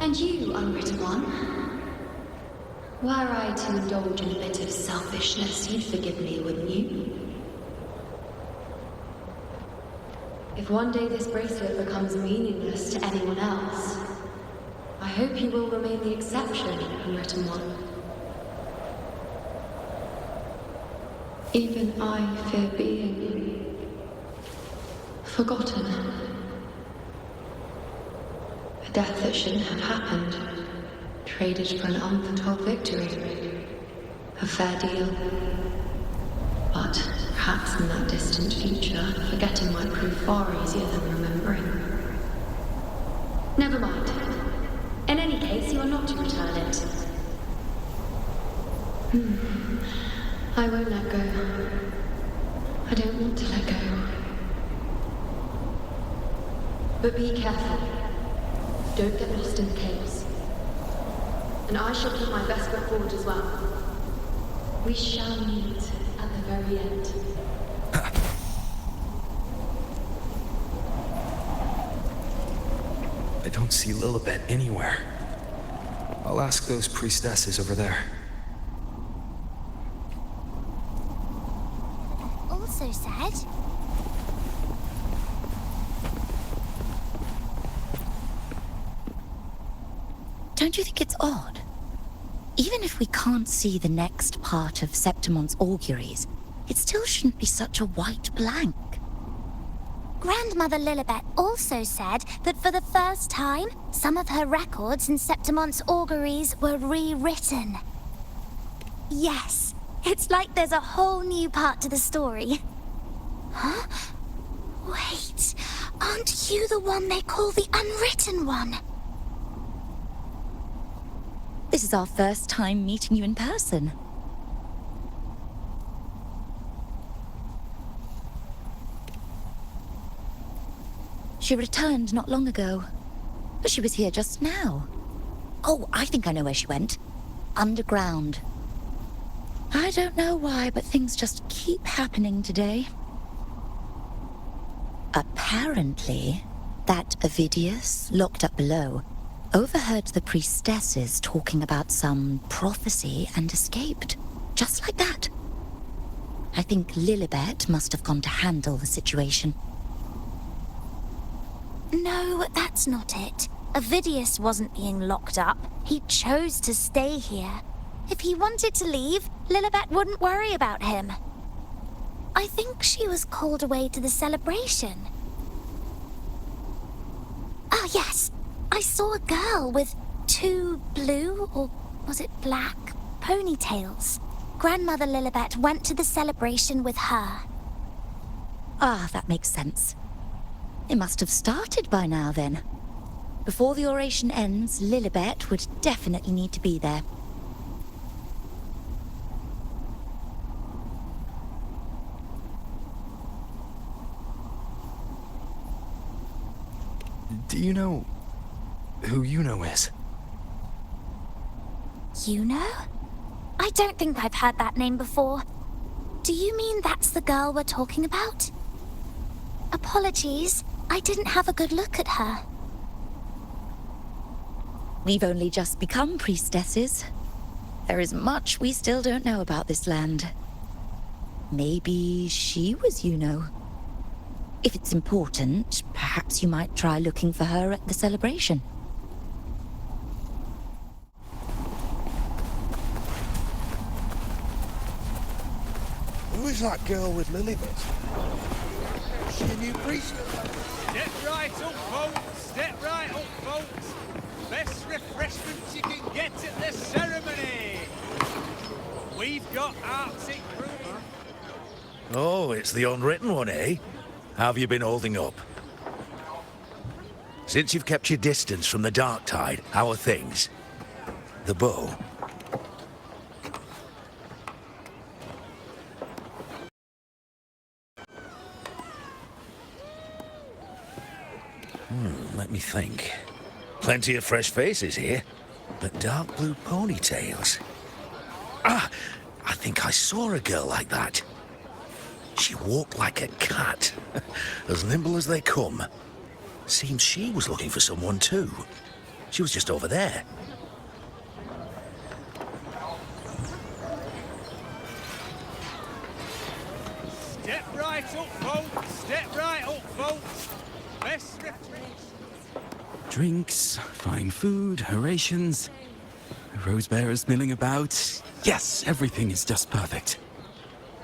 And you, unwritten one? Were I to indulge in a bit of selfishness, you'd forgive me, wouldn't you? If one day this bracelet becomes meaningless to anyone else, I hope you will remain the exception, unwritten one. Even I fear being forgotten. A death that shouldn't have happened, traded for an unforetold victory. A fair deal. But perhaps in that distant future, forgetting might prove far easier than remembering. Never mind. In any case, you are not to return it. I won't let go. I don't want to let go. But be careful. Don't get lost in the chaos. And I shall put my best foot forward as well. We shall meet at the very end. I don't see Lilibet anywhere. I'll ask those priestesses over there. Also said... Don't you think it's odd? Even if we can't see the next part of Septimon's auguries, it still shouldn't be such a white blank. Grandmother Lilibet also said that for the first time, some of her records in Septimon's auguries were rewritten. Yes, it's like there's a whole new part to the story. Huh? Wait, aren't you the one they call the Unwritten One? This is our first time meeting you in person. She returned not long ago, but she was here just now. Oh, I think I know where she went. Underground. I don't know why, but things just keep happening today. Apparently, that Ovidius, locked up below, overheard the priestesses talking about some prophecy and escaped. Just like that. I think Lilibet must have gone to handle the situation. No, that's not it. Ovidius wasn't being locked up. He chose to stay here. If he wanted to leave, Lilibet wouldn't worry about him. I think she was called away to the celebration. Ah, yes. I saw a girl with 2 blue, or was it black, ponytails. Grandmother Lilibet went to the celebration with her. Ah, that makes sense. It must have started by now, then. Before the oration ends, Lilibet would definitely need to be there. Do you know who Yuno is? Yuno? I don't think I've heard that name before. Do you mean that's the girl we're talking about? Apologies, I didn't have a good look at her. We've only just become priestesses. There is much we still don't know about this land. Maybe she was Yuno. If it's important, perhaps you might try looking for her at the celebration. Who is that girl with Lilibet? Is she a new priestess? Step right up, folks. Step right up, folks. Best refreshments you can get at the ceremony. We've got Arctic brew. Oh, it's the unwritten one, eh? How have you been holding up? Since you've kept your distance from the dark tide, how are things? The bow? Let me think. Plenty of fresh faces here, but dark blue ponytails. Ah! I think I saw a girl like that. She walked like a cat, as nimble as they come. Seems she was looking for someone too. She was just over there. Step right up, folks. Step right up, folks. Best refreshments. Drinks, fine food, orations. Rose bearers milling about. Yes, everything is just perfect.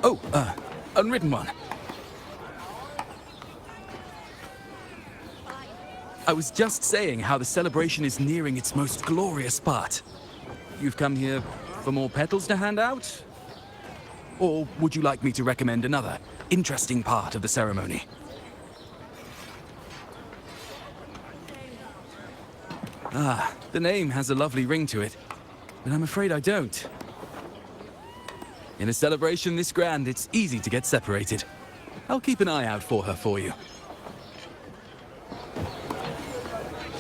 Oh, unwritten one. I was just saying how the celebration is nearing its most glorious part. You've come here for more petals to hand out? Or would you like me to recommend another interesting part of the ceremony? Ah, the name has a lovely ring to it, but I'm afraid I don't. In a celebration this grand, it's easy to get separated. I'll keep an eye out for her for you.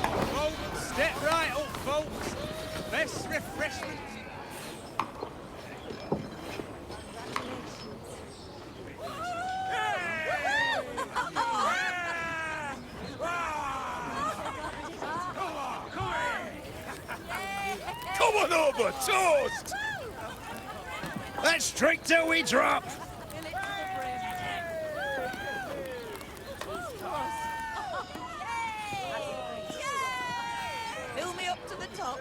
Folks, step right up, folks. Best refreshments. Come on over, toast! Let's drink till we drop! Fill me up to the top.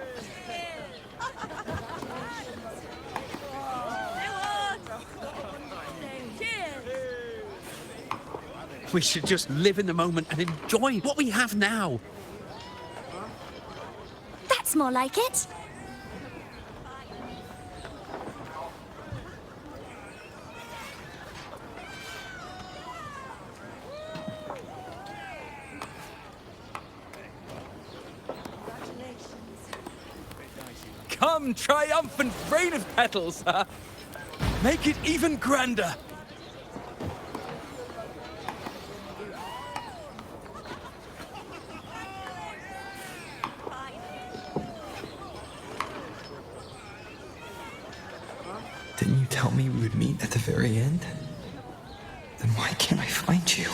We should just live in the moment and enjoy what we have now. That's more like it. Come, triumphant rain of petals! Make it even grander! Didn't you tell me we would meet at the very end? Then why can't I find you?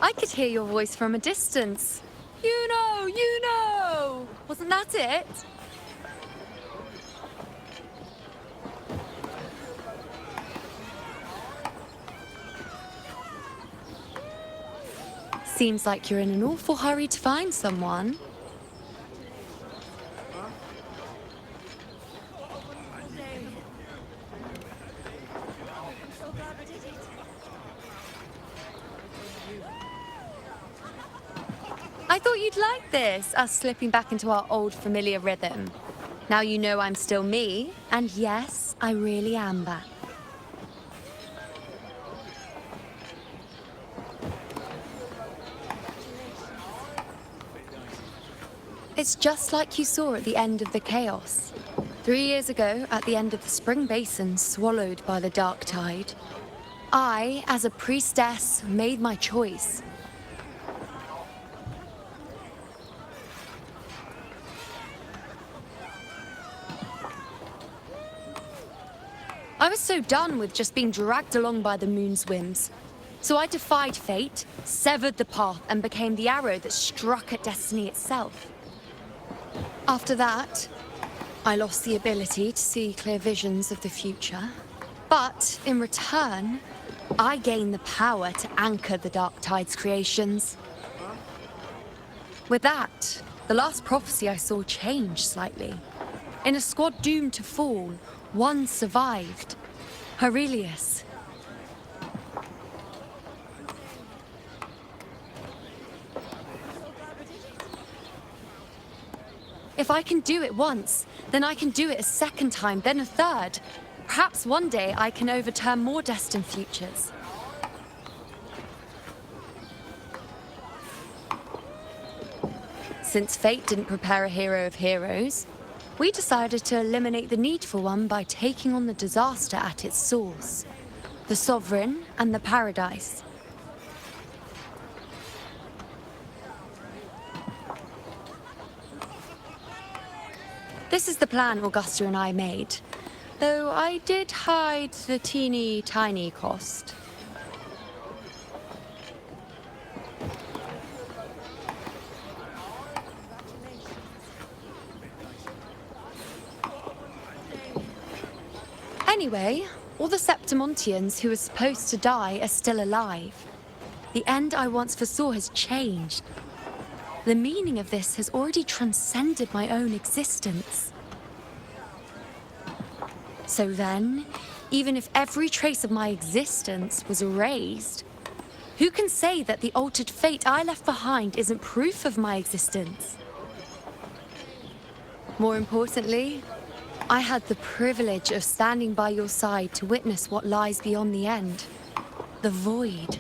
I could hear your voice from a distance. You know! Wasn't that it? Seems like you're in an awful hurry to find someone. I thought you'd like this, us slipping back into our old familiar rhythm. Now you know I'm still me, and yes, I really am back. It's just like you saw at the end of the chaos. 3 years ago, at the end of the spring basin swallowed by the dark tide, I, as a priestess, made my choice. I was so done with just being dragged along by the moon's whims. So I defied fate, severed the path, and became the arrow that struck at destiny itself. After that, I lost the ability to see clear visions of the future. But in return, I gained the power to anchor the Dark Tide's creations. With that, the last prophecy I saw changed slightly. In a squad doomed to fall, one survived. Aurelius. If I can do it once, then I can do it a second time, then a third. Perhaps one day I can overturn more destined futures. Since fate didn't prepare a hero of heroes, we decided to eliminate the need for one by taking on the disaster at its source. The Sovereign and the Paradise. This is the plan Augusta and I made, though I did hide the teeny tiny cost. Anyway, all the Septimontians who were supposed to die are still alive. The end I once foresaw has changed. The meaning of this has already transcended my own existence. So then, even if every trace of my existence was erased, who can say that the altered fate I left behind isn't proof of my existence? More importantly, I had the privilege of standing by your side to witness what lies beyond the end. The void.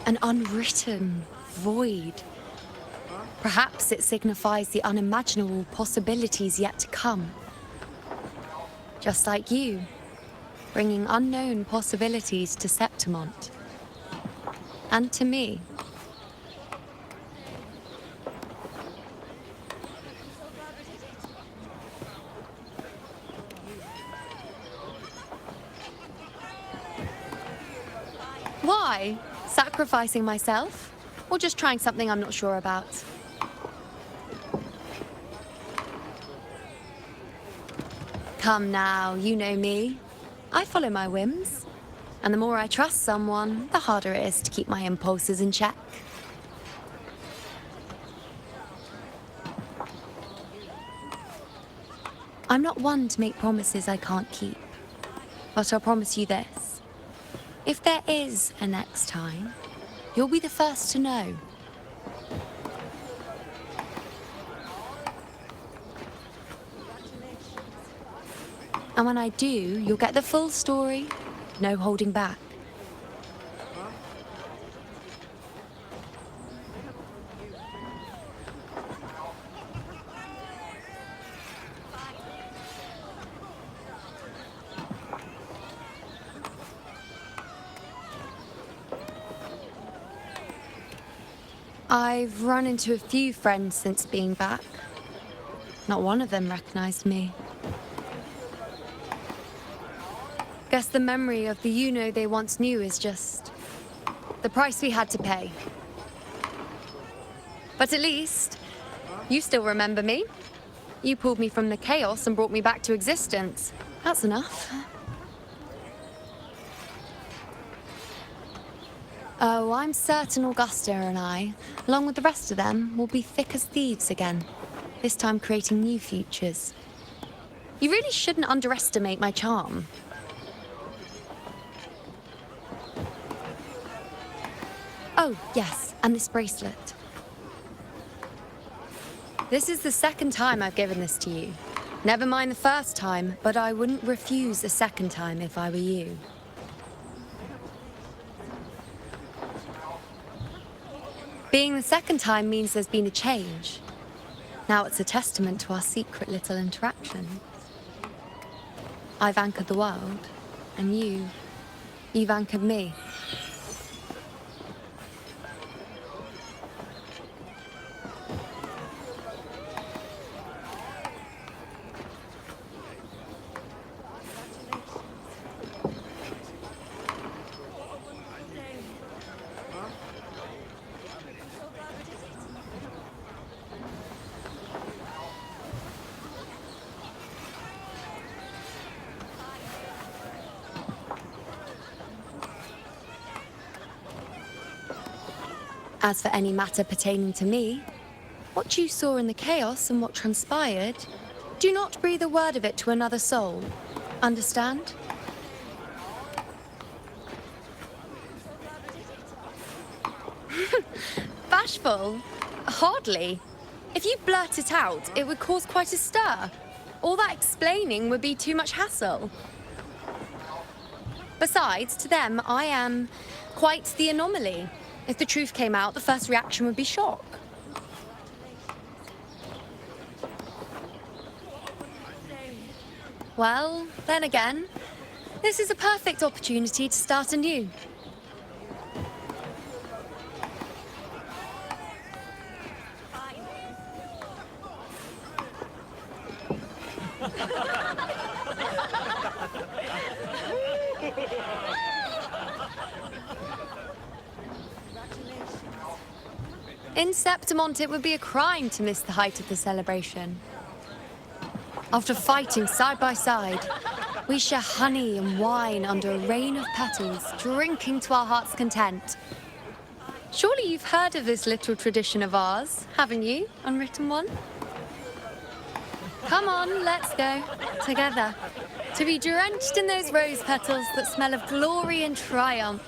An unwritten void. Perhaps it signifies the unimaginable possibilities yet to come. Just like you, bringing unknown possibilities to Septimont. And to me. Why? Sacrificing myself? Or just trying something I'm not sure about? Come now, you know me. I follow my whims. And the more I trust someone, the harder it is to keep my impulses in check. I'm not one to make promises I can't keep. But I'll promise you this. If there is a next time, you'll be the first to know. And when I do, you'll get the full story, no holding back. I've run into a few friends since being back. Not one of them recognized me. Guess the memory of the you-know they once knew is just the price we had to pay. But at least, you still remember me. You pulled me from the chaos and brought me back to existence. That's enough. Oh, I'm certain Augusta and I, along with the rest of them, will be thick as thieves again. This time creating new futures. You really shouldn't underestimate my charm. Oh, yes, and this bracelet. This is the second time I've given this to you. Never mind the first time, but I wouldn't refuse a second time if I were you. Being the second time means there's been a change. Now it's a testament to our secret little interaction. I've anchored the world, and you've anchored me. As for any matter pertaining to me, what you saw in the chaos and what transpired, do not breathe a word of it to another soul. Understand? Bashful? Hardly. If you blurt it out, it would cause quite a stir. All that explaining would be too much hassle. Besides, to them, I am quite the anomaly. If the truth came out, the first reaction would be shock. Well, then again, this is a perfect opportunity to start anew. In Septimont, it would be a crime to miss the height of the celebration. After fighting side by side, we share honey and wine under a rain of petals, drinking to our heart's content. Surely you've heard of this little tradition of ours, haven't you, unwritten one? Come on, let's go, together, to be drenched in those rose petals that smell of glory and triumph.